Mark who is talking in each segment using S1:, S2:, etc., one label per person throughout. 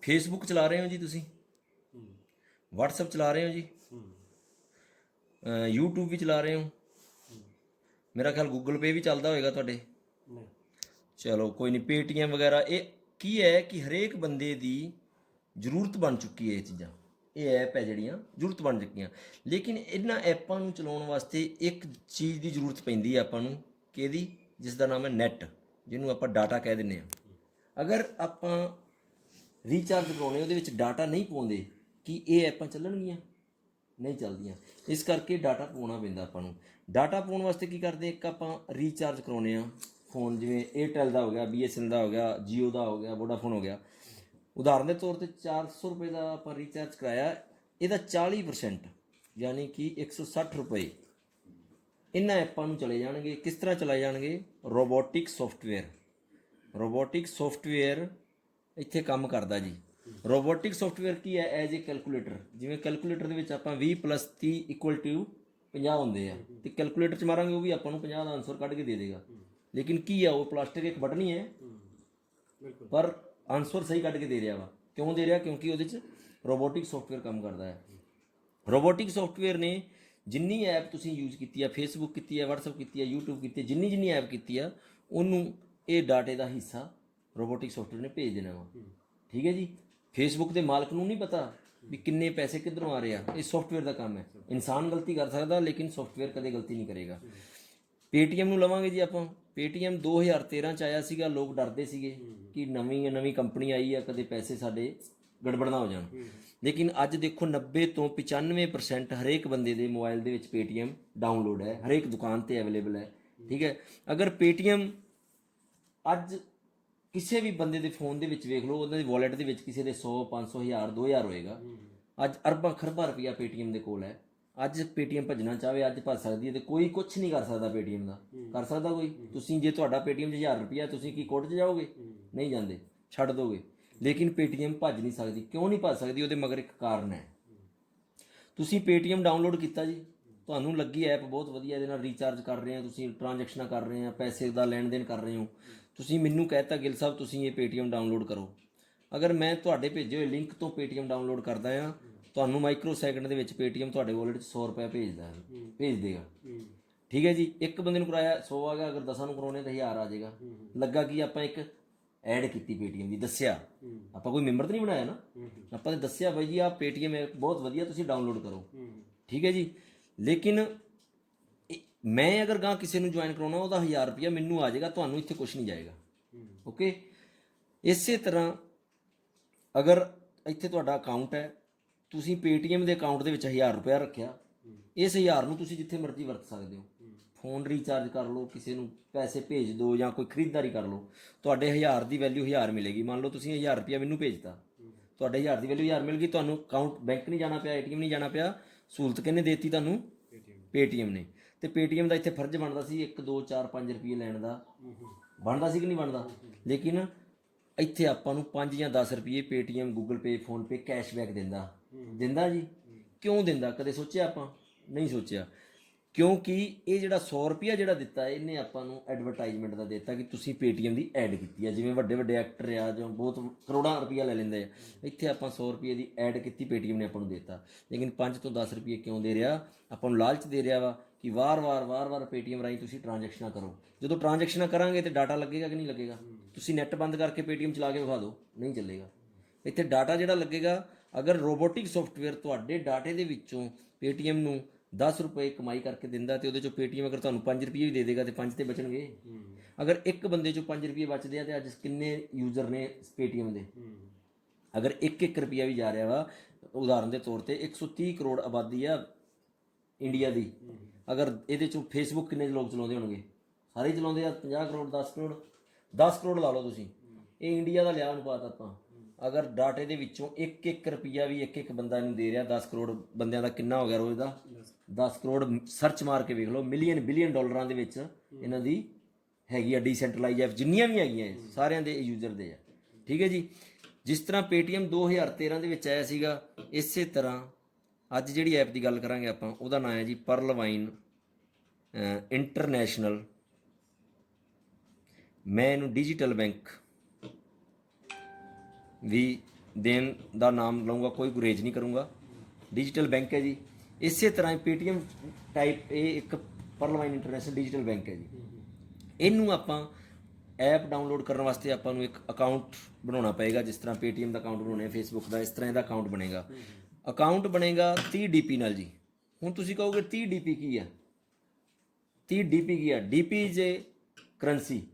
S1: Facebook ਚਲਾ ਰਹੇ ਹੋ ਜੀ ਤੁਸੀਂ, ਵਟਸਐਪ ਚਲਾ ਰਹੇ ਹੋ ਜੀ, YouTube ਵੀ ਚਲਾ ਰਹੇ ਹੋ, ਮੇਰਾ ਖਿਆਲ ਗੂਗਲ ਪੇ ਵੀ ਚੱਲਦਾ ਹੋਏਗਾ ਤੁਹਾਡੇ। ਚਲੋ ਕੋਈ ਨਹੀਂ, ਪੇਟੀਐਮ ਵਗੈਰਾ ਇਹ ਕੀ ਹੈ ਕਿ ਹਰੇਕ ਬੰਦੇ ਦੀ ਜ਼ਰੂਰਤ ਬਣ ਚੁੱਕੀ ਹੈ ਇਹ ਚੀਜ਼ਾਂ। ਇਹ ਐਪ ਹੈ ਜਿਹੜੀਆਂ ਜ਼ਰੂਰਤ ਬਣ ਚੁੱਕੀਆਂ, ਲੇਕਿਨ ਇਹਨਾਂ ਐਪਾਂ ਨੂੰ ਚਲਾਉਣ ਵਾਸਤੇ ਇੱਕ ਚੀਜ਼ ਦੀ ਜ਼ਰੂਰਤ ਪੈਂਦੀ ਹੈ ਆਪਾਂ ਨੂੰ, ਕਿਹਦੀ? ਜਿਸ ਦਾ ਨਾਮ ਹੈ ਨੈੱਟ, ਜਿਹਨੂੰ ਆਪਾਂ ਡਾਟਾ ਕਹਿ ਦਿੰਦੇ ਹਾਂ। ਅਗਰ ਆਪਾਂ ਰੀਚਾਰਜ ਕਰਾਉਣੇ ਉਹਦੇ ਵਿੱਚ ਡਾਟਾ ਨਹੀਂ ਪਾਉਂਦੇ, ਕੀ ਇਹ ਐਪਾਂ ਚੱਲਣਗੀਆਂ? ਨਹੀਂ ਚੱਲਦੀਆਂ। ਇਸ ਕਰਕੇ ਡਾਟਾ ਪਾਉਣਾ ਪੈਂਦਾ ਆਪਾਂ ਨੂੰ। ਡਾਟਾ ਪਾਉਣ ਵਾਸਤੇ ਕੀ ਕਰਦੇ, ਇੱਕ ਆਪਾਂ ਰੀਚਾਰਜ ਕਰਾਉਂਦੇ ਹਾਂ ਫੋਨ, ਜਿਵੇਂ ਏਅਰਟੈਲ ਦਾ ਹੋ ਗਿਆ, BSNL ਦਾ ਹੋ ਗਿਆ, ਜੀਓ ਦਾ ਹੋ ਗਿਆ, ਵੋਡਾਫੋਨ ਹੋ ਗਿਆ। ਉਦਾਹਰਨ ਦੇ ਤੌਰ 'ਤੇ 400 ਰੁਪਏ ਦਾ ਆਪਾਂ ਰੀਚਾਰਜ ਕਰਾਇਆ, ਇਹਦਾ 40% ਯਾਨੀ ਕਿ 160 ਰੁਪਏ ਇਹਨਾਂ ਐਪਾਂ ਨੂੰ ਚਲੇ ਜਾਣਗੇ। ਕਿਸ ਤਰ੍ਹਾਂ ਚਲਾਏ ਜਾਣਗੇ? Robotic software. ਰੋਬੋਟਿਕ ਸੋਫਟਵੇਅਰ ਇੱਥੇ ਕੰਮ ਕਰਦਾ ਜੀ। ਰੋਬੋਟਿਕ ਸੋਫਟਵੇਅਰ ਕੀ ਹੈ? As a calculator. ਜਿਵੇਂ ਕੈਲਕੂਲੇਟਰ ਦੇ ਵਿੱਚ ਆਪਾਂ 20 + 30 = 50 ਹੁੰਦੇ ਆ, ਅਤੇ ਕੈਲਕੂਲੇਟਰ 'ਚ ਮਾਰਾਂਗੇ ਉਹ ਵੀ ਆਪਾਂ ਨੂੰ 50 ਦਾ ਆਨਸਰ ਕੱਢ ਕੇ ਦੇ ਦੇਗਾ। ਲੇਕਿਨ ਕੀ ਆ, ਉਹ ਪਲਾਸਟਿਕ ਇੱਕ ਬਟਨ ਹੀ ਹੈ, ਪਰ ਆਨਸਰ ਸਹੀ ਕੱਢ ਕੇ ਦੇ ਰਿਹਾ ਵਾ। ਕਿਉਂ ਦੇ ਰਿਹਾ? ਕਿਉਂਕਿ ਉਹਦੇ 'ਚ ਰੋਬੋਟਿਕ ਸੋਫਟਵੇਅਰ ਕੰਮ ਕਰਦਾ ਹੈ। ਰੋਬੋਟਿਕ ਸੋਫਟਵੇਅਰ ਨੇ ਜਿੰਨੀ ਐਪ ਤੁਸੀਂ ਯੂਜ਼ ਕੀਤੀ ਆ, ਫੇਸਬੁੱਕ ਕੀਤੀ ਆ, ਵਟਸਐਪ ਕੀਤੀ ਆ, YouTube ਕੀਤੀ ਆ, ਜਿੰਨੀ ਐਪ ਕੀਤੀ ਆ, ਉਹਨੂੰ ਇਹ ਡਾਟੇ ਦਾ ਹਿੱਸਾ ਰੋਬੋਟਿਕ ਸੋਫਟਵੇਅਰ ਨੇ ਭੇਜ ਦੇਣਾ ਵਾ। ਠੀਕ ਹੈ ਜੀ। ਫੇਸਬੁੱਕ ਦੇ ਮਾਲਕ ਨੂੰ ਨਹੀਂ ਪਤਾ ਵੀ ਕਿੰਨੇ ਪੈਸੇ ਕਿੱਧਰੋਂ ਆ ਰਹੇ ਆ, ਇਹ ਸੋਫਟਵੇਅਰ ਦਾ ਕੰਮ ਹੈ। ਇਨਸਾਨ ਗਲਤੀ ਕਰ ਸਕਦਾ, ਲੇਕਿਨ ਸੋਫਟਵੇਅਰ ਕਦੇ ਗਲਤੀ ਨਹੀਂ ਕਰੇਗਾ। ਪੇਟੀਐਮ ਨੂੰ ਲਵਾਂਗੇ ਜੀ ਆਪਾਂ। ਪੇਟੀਐਮ 2013 'ਚ ਆਇਆ ਸੀਗਾ, ਲੋਕ ਡਰਦੇ ਸੀਗੇ ਕਿ ਨਵੀਂ ਕੰਪਨੀ ਆਈ ਆ, ਕਦੇ ਪੈਸੇ ਸਾਡੇ ਗੜਬੜ ਨਾ ਹੋ ਜਾਣ। ਲੇਕਿਨ ਅੱਜ ਦੇਖੋ 90 ਤੋਂ 95% ਹਰੇਕ ਬੰਦੇ ਦੇ ਮੋਬਾਈਲ ਦੇ ਵਿੱਚ ਪੇਟੀਐਮ ਡਾਊਨਲੋਡ ਹੈ, ਹਰੇਕ ਦੁਕਾਨ 'ਤੇ ਅਵੇਲੇਬਲ ਹੈ। ਠੀਕ ਹੈ। ਅਗਰ ਪੇਟੀਐਮ ਅੱਜ ਕਿਸੇ ਵੀ ਬੰਦੇ ਦੇ ਫੋਨ ਦੇ ਵਿੱਚ ਵੇਖ ਲਓ, ਉਹਨਾਂ ਦੀ ਵਾਲਟ ਦੇ ਵਿੱਚ ਕਿਸੇ ਦੇ 100, 500, 1000, 2000 ਹੋਏਗਾ। ਅੱਜ ਅਰਬਾਂ ਖਰਬਾਂ ਰੁਪਈਆ ਪੇਟੀਐਮ ਦੇ ਕੋਲ ਹੈ। ਅੱਜ ਪੇਟੀਐਮ ਭੱਜਣਾ ਚਾਹਵੇ, ਅੱਜ ਭੱਜ ਸਕਦੀ ਹੈ, ਅਤੇ ਕੋਈ ਕੁਛ ਨਹੀਂ ਕਰ ਸਕਦਾ ਪੇਟੀਐਮ ਦਾ। ਕਰ ਸਕਦਾ ਕੋਈ? ਤੁਸੀਂ ਜੇ ਤੁਹਾਡਾ ਪੇਟੀਐਮ 'ਚ 1000 ਰੁਪਈਆ, ਤੁਸੀਂ ਕੀ ਕੋਰਟ 'ਚ ਜਾਓਗੇ? ਨਹੀਂ ਜਾਂਦੇ, ਛੱਡ ਦੋਗੇ। ਲੇਕਿਨ ਪੇਟੀਐਮ ਭੱਜ ਨਹੀਂ ਸਕਦੀ। ਕਿਉਂ ਨਹੀਂ ਭੱਜ ਸਕਦੀ? ਉਹਦੇ ਮਗਰ ਇੱਕ ਕਾਰਨ ਹੈ। ਤੁਸੀਂ ਪੇਟੀਐਮ ਡਾਊਨਲੋਡ ਕੀਤਾ ਜੀ, ਤੁਹਾਨੂੰ ਲੱਗੀ ਐਪ ਬਹੁਤ ਵਧੀਆ, ਇਹਦੇ ਨਾਲ ਰੀਚਾਰਜ ਕਰ ਰਹੇ ਆ, ਤੁਸੀਂ ਟ੍ਰਾਂਜੈਕਸ਼ਨਾਂ ਕਰ ਰਹੇ ਆ, ਪੈਸੇ ਦਾ ਲੈਣ ਦੇਣ ਕਰ ਰਹੇ ਹੋ। ਤੁਸੀਂ ਮੈਨੂੰ ਕਹਿ ਦਿੱਤਾ ਗਿੱਲ ਸਾਹਿਬ ਤੁਸੀਂ ਇਹ ਪੇਟੀਐਮ ਡਾਊਨਲੋਡ ਕਰੋ। ਅਗਰ ਮੈਂ ਤੁਹਾਡੇ ਭੇਜੇ ਹੋਏ ਲਿੰਕ ਤੋਂ ਪੇਟੀਐਮ ਡਾਊਨਲੋਡ ਕਰਦਾ ਹਾਂ, ਤੁਹਾਨੂੰ ਮਾਈਕਰੋ ਸੈਕਿੰਡ ਦੇ ਵਿੱਚ ਪੇਟੀਐਮ ਤੁਹਾਡੇ ਵਾਲਟ 'ਚ 100 ਰੁਪਏ ਭੇਜ ਦੇਗਾ। ਠੀਕ ਹੈ ਜੀ। ਇੱਕ ਬੰਦੇ ਨੂੰ ਕਰਾਇਆ 100 ਆ ਗਿਆ, ਅਗਰ 10 ਨੂੰ ਕਰਾਉਣੇ ਤਾਂ 1000 ਆ ਜਾਏਗਾ। ਲੱਗਾ ਕਿ ਆਪਾਂ ਇੱਕ ਐਡ ਕੀਤੀ ਪੇਟੀਐਮ ਦੀ, ਦੱਸਿਆ, ਆਪਾਂ ਕੋਈ ਮੈਂਬਰ ਤਾਂ ਨਹੀਂ ਬਣਾਇਆ ਨਾ, ਆਪਾਂ ਨੇ ਦੱਸਿਆ ਬਾਈ ਜੀ ਆਹ ਪੇਟੀਐਮ ਐਪ ਬਹੁਤ ਵਧੀਆ, ਤੁਸੀਂ ਡਾਊਨਲੋਡ ਕਰੋ। ਠੀਕ ਹੈ ਜੀ। ਲੇਕਿਨ ਮੈਂ ਅਗਰ ਗਾਂ ਕਿਸੇ ਨੂੰ ਜੁਆਇਨ ਕਰਾਉਣਾ, ਉਹਦਾ 1000 ਰੁਪਈਆ ਮੈਨੂੰ ਆ ਜਾਏਗਾ, ਤੁਹਾਨੂੰ ਇੱਥੇ ਕੁਛ ਨਹੀਂ ਜਾਏਗਾ। ਓਕੇ। ਇਸੇ ਤਰ੍ਹਾਂ ਅਗਰ ਇੱਥੇ ਤੁਹਾਡਾ ਅਕਾਊਂਟ ਹੈ, ਤੁਸੀਂ ਪੇਟੀਐਮ ਦੇ ਅਕਾਊਂਟ ਦੇ ਵਿੱਚ 1000 ਰੁਪਇਆ ਰੱਖਿਆ, ਇਸ 1000 ਨੂੰ ਤੁਸੀਂ ਜਿੱਥੇ ਮਰਜ਼ੀ ਵਰਤ ਸਕਦੇ ਹੋ। ਫੋਨ ਰੀਚਾਰਜ ਕਰ ਲਓ, ਕਿਸੇ ਨੂੰ ਪੈਸੇ ਭੇਜ ਦਿਓ, ਜਾਂ ਕੋਈ ਖਰੀਦਦਾਰੀ ਕਰ ਲਓ, ਤੁਹਾਡੇ 1000 ਦੀ ਵੈਲਿਊ 1000 ਮਿਲੇਗੀ। ਮੰਨ ਲਓ ਤੁਸੀਂ 1000 ਰੁਪਇਆ ਮੈਨੂੰ ਭੇਜਤਾ, ਤੁਹਾਡੇ 1000 ਦੀ ਵੈਲਿਊ 1000 ਮਿਲ ਗਈ। ਤੁਹਾਨੂੰ ਅਕਾਊਂਟ ਬੈਂਕ ਨਹੀਂ ਜਾਣਾ ਪਿਆ, ATM ਨਹੀਂ ਜਾਣਾ ਪਿਆ। ਸਹੂਲਤ ਕਿਹਨੇ ਦੇਤੀ ਤੁਹਾਨੂੰ? ਪੇਟੀਐਮ ਨੇ। ਅਤੇ ਪੇਟੀਐਮ ਦਾ ਇੱਥੇ ਫਰਜ਼ ਬਣਦਾ ਸੀ 1, 2, 4, 5 ਰੁਪਏ ਲੈਣ ਦਾ, ਬਣਦਾ ਸੀ ਕਿ ਨਹੀਂ ਬਣਦਾ? ਲੇਕਿਨ ਇੱਥੇ ਆਪਾਂ ਨੂੰ 5 ਜਾਂ 10 ਰੁਪਏ Paytm, Google Pay, PhonePe cashback ਦਿੰਦਾ ਜੀ। ਕਿਉਂ ਦਿੰਦਾ? ਕਦੇ ਸੋਚਿਆ ਆਪਾਂ? ਨਹੀਂ ਸੋਚਿਆ। ਕਿਉਂਕਿ ਇਹ ਜਿਹੜਾ 100 ਰੁਪਈਆ ਜਿਹੜਾ ਦਿੱਤਾ, ਇਹਨੇ ਆਪਾਂ ਨੂੰ ਐਡਵਰਟਾਈਜ਼ਮੈਂਟ ਦਾ ਦਿੱਤਾ ਕਿ ਤੁਸੀਂ ਪੇਟੀਐਮ ਦੀ ਐਡ ਕੀਤੀ ਆ। ਜਿਵੇਂ ਵੱਡੇ ਵੱਡੇ ਐਕਟਰ ਆ ਜੋ ਬਹੁਤ ਕਰੋੜਾਂ ਰੁਪਈਆ ਲੈ ਲੈਂਦੇ ਆ, ਇੱਥੇ ਆਪਾਂ 100 ਰੁਪਈਏ ਦੀ ਐਡ ਕੀਤੀ, ਪੇਟੀਐਮ ਨੇ ਆਪਾਂ ਨੂੰ ਦਿੱਤਾ। ਲੇਕਿਨ 5 ਤੋਂ 10 ਰੁਪਈਏ ਕਿਉਂ ਦੇ ਰਿਹਾ? ਆਪਾਂ ਨੂੰ ਲਾਲਚ ਦੇ ਰਿਹਾ ਵਾ ਕਿ ਵਾਰ-ਵਾਰ ਪੇਟੀਐਮ ਰਾਹੀਂ ਤੁਸੀਂ ਟ੍ਰਾਂਜੈਕਸ਼ਨਾਂ ਕਰੋ। ਜਦੋਂ ਟ੍ਰਾਂਜੈਕਸ਼ਨਾਂ ਕਰਾਂਗੇ ਤਾਂ ਡਾਟਾ ਲੱਗੇਗਾ ਕਿ ਨਹੀਂ ਲੱਗੇਗਾ? ਤੁਸੀਂ ਨੈੱਟ ਬੰਦ ਕਰਕੇ ਪੇਟੀਐਮ ਚਲਾ ਕੇ ਵਿਖਾ ਦਿਓ, ਨਹੀਂ ਚੱਲੇਗਾ। ਇੱਥੇ ਡਾਟਾ ਜਿਹੜਾ ਲੱਗੇਗਾ, ਅਗਰ ਰੋਬੋਟਿਕ ਸੋਫਟਵੇਅਰ ਤੁਹਾਡੇ ਡਾਟੇ ਦੇ ਵਿੱਚੋਂ ਪੇਟੀਐਮ ਨੂੰ 10 ਰੁਪਏ ਕਮਾਈ ਕਰਕੇ ਦਿੰਦਾ, ਅਤੇ ਉਹਦੇ 'ਚੋਂ ਪੇਟੀਐਮ ਅਗਰ ਤੁਹਾਨੂੰ 5 ਰੁਪਏ ਵੀ ਦੇ ਦੇਗਾ, ਤਾਂ 5 ਤੇ ਬਚਣਗੇ। ਅਗਰ ਇੱਕ ਬੰਦੇ 'ਚੋਂ 5 ਰੁਪਏ ਬਚਦੇ ਆ, ਤਾਂ ਅੱਜ ਕਿੰਨੇ ਯੂਜ਼ਰ ਨੇ ਪੇਟੀਐਮ ਦੇ? ਅਗਰ 1 ਰੁਪਈਆ ਵੀ ਜਾ ਰਿਹਾ ਵਾ, ਉਦਾਹਰਨ ਦੇ ਤੌਰ 'ਤੇ 130 ਕਰੋੜ ਆਬਾਦੀ ਆ ਇੰਡੀਆ ਦੀ। ਅਗਰ ਇਹਦੇ 'ਚੋਂ ਫੇਸਬੁੱਕ ਕਿੰਨੇ ਲੋਕ ਚਲਾਉਂਦੇ ਹੋਣਗੇ? ਸਾਰੇ ਹੀ ਚਲਾਉਂਦੇ ਆ। 50 ਕਰੋੜ, 10 ਕਰੋੜ, 10 ਕਰੋੜ ਲਾ ਲਓ ਤੁਸੀਂ। ਇਹ ਇੰਡੀਆ ਦਾ ਲਿਆ ਅਨੁਪਾਤ ਆਪਾਂ। ਅਗਰ ਡਾਟੇ ਦੇ ਵਿੱਚੋਂ 1 ਰੁਪਈਆ ਵੀ ਇੱਕ ਬੰਦਾ ਇਹਨੂੰ ਦੇ ਰਿਹਾ, 10 ਕਰੋੜ ਬੰਦਿਆਂ ਦਾ ਕਿੰਨਾ ਹੋ ਗਿਆ ਰੋਜ਼ ਦਾ? 10 ਕਰੋੜ। ਸਰਚ ਮਾਰ ਕੇ ਵੇਖ ਲਓ, ਮਿਲੀਅਨ ਬਿਲੀਅਨ ਡਾਲਰਾਂ ਦੇ ਵਿੱਚ ਇਹਨਾਂ ਦੀ ਹੈਗੀ ਆ। ਡੀਸੈਂਟਰਲਾਈਜ਼ ਐਪ ਜਿੰਨੀਆਂ ਵੀ ਹੈਗੀਆਂ, ਸਾਰਿਆਂ ਦੇ ਯੂਜ਼ਰ ਦੇ ਆ। ਠੀਕ ਹੈ ਜੀ। ਜਿਸ ਤਰ੍ਹਾਂ ਪੇਟੀਐਮ 2013 ਦੇ ਵਿੱਚ ਆਇਆ ਸੀਗਾ, ਇਸੇ ਤਰ੍ਹਾਂ ਅੱਜ ਜਿਹੜੀ ਐਪ ਦੀ ਗੱਲ ਕਰਾਂਗੇ ਆਪਾਂ, ਉਹਦਾ ਨਾਂ ਹੈ ਜੀ ਪਰਲਵਾਈਨ ਇੰਟਰਨੈਸ਼ਨਲ। ਮੈਂ ਇਹਨੂੰ ਡਿਜੀਟਲ ਬੈਂਕ ਵੀ ਦੇਣ ਦਾ ਨਾਮ ਲਊਂਗਾ, ਕੋਈ ਗੁਰੇਜ਼ ਨਹੀਂ ਕਰੂੰਗਾ। ਡਿਜੀਟਲ ਬੈਂਕ ਹੈ ਜੀ। ਇਸੇ ਤਰ੍ਹਾਂ ਹੀ ਪੇਟੀਐਮ ਟਾਈਪ ਇਹ ਇੱਕ ਪਰਲਵਾਈਨ ਇੰਟਰਨੈਸ਼ਨਲ ਡਿਜੀਟਲ ਬੈਂਕ ਹੈ ਜੀ। ਇਹਨੂੰ ਆਪਾਂ ਐਪ ਡਾਊਨਲੋਡ ਕਰਨ ਵਾਸਤੇ ਆਪਾਂ ਨੂੰ ਇੱਕ ਅਕਾਊਂਟ ਬਣਾਉਣਾ ਪਏਗਾ। ਜਿਸ ਤਰ੍ਹਾਂ ਪੇਟੀਐਮ ਦਾ ਅਕਾਊਂਟ ਬਣਾਉਣਾ, ਫੇਸਬੁੱਕ ਦਾ, ਇਸ ਤਰ੍ਹਾਂ ਇਹਦਾ ਅਕਾਊਂਟ ਬਣੇਗਾ। ਅਕਾਊਂਟ ਬਣੇਗਾ 30 DP ਨਾਲ ਜੀ। ਹੁਣ ਤੁਸੀਂ ਕਹੋਗੇ 30 DP ਕੀ ਆ? 30 DP ਕੀ ਆ? DP is a currency.